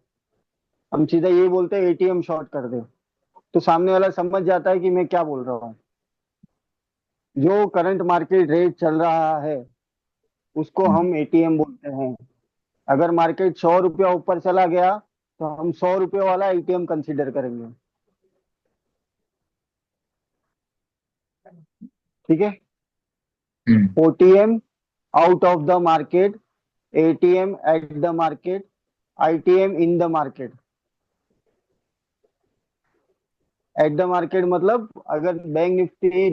हम सीधा ये बोलते हैं एटीएम शॉर्ट कर दे, तो सामने वाला समझ जाता है कि मैं क्या बोल रहा हूँ। जो करंट मार्केट रेट चल रहा है उसको हम एटीएम बोलते हैं। अगर मार्केट 100 रुपया ऊपर चला गया तो हम 100 रुपये वाला एटीएम कंसीडर करेंगे। ठीक है। Hmm. OTM out of the market, ATM at the market, ITM in the market. At the market मतलब अगर बैंक निफ्टी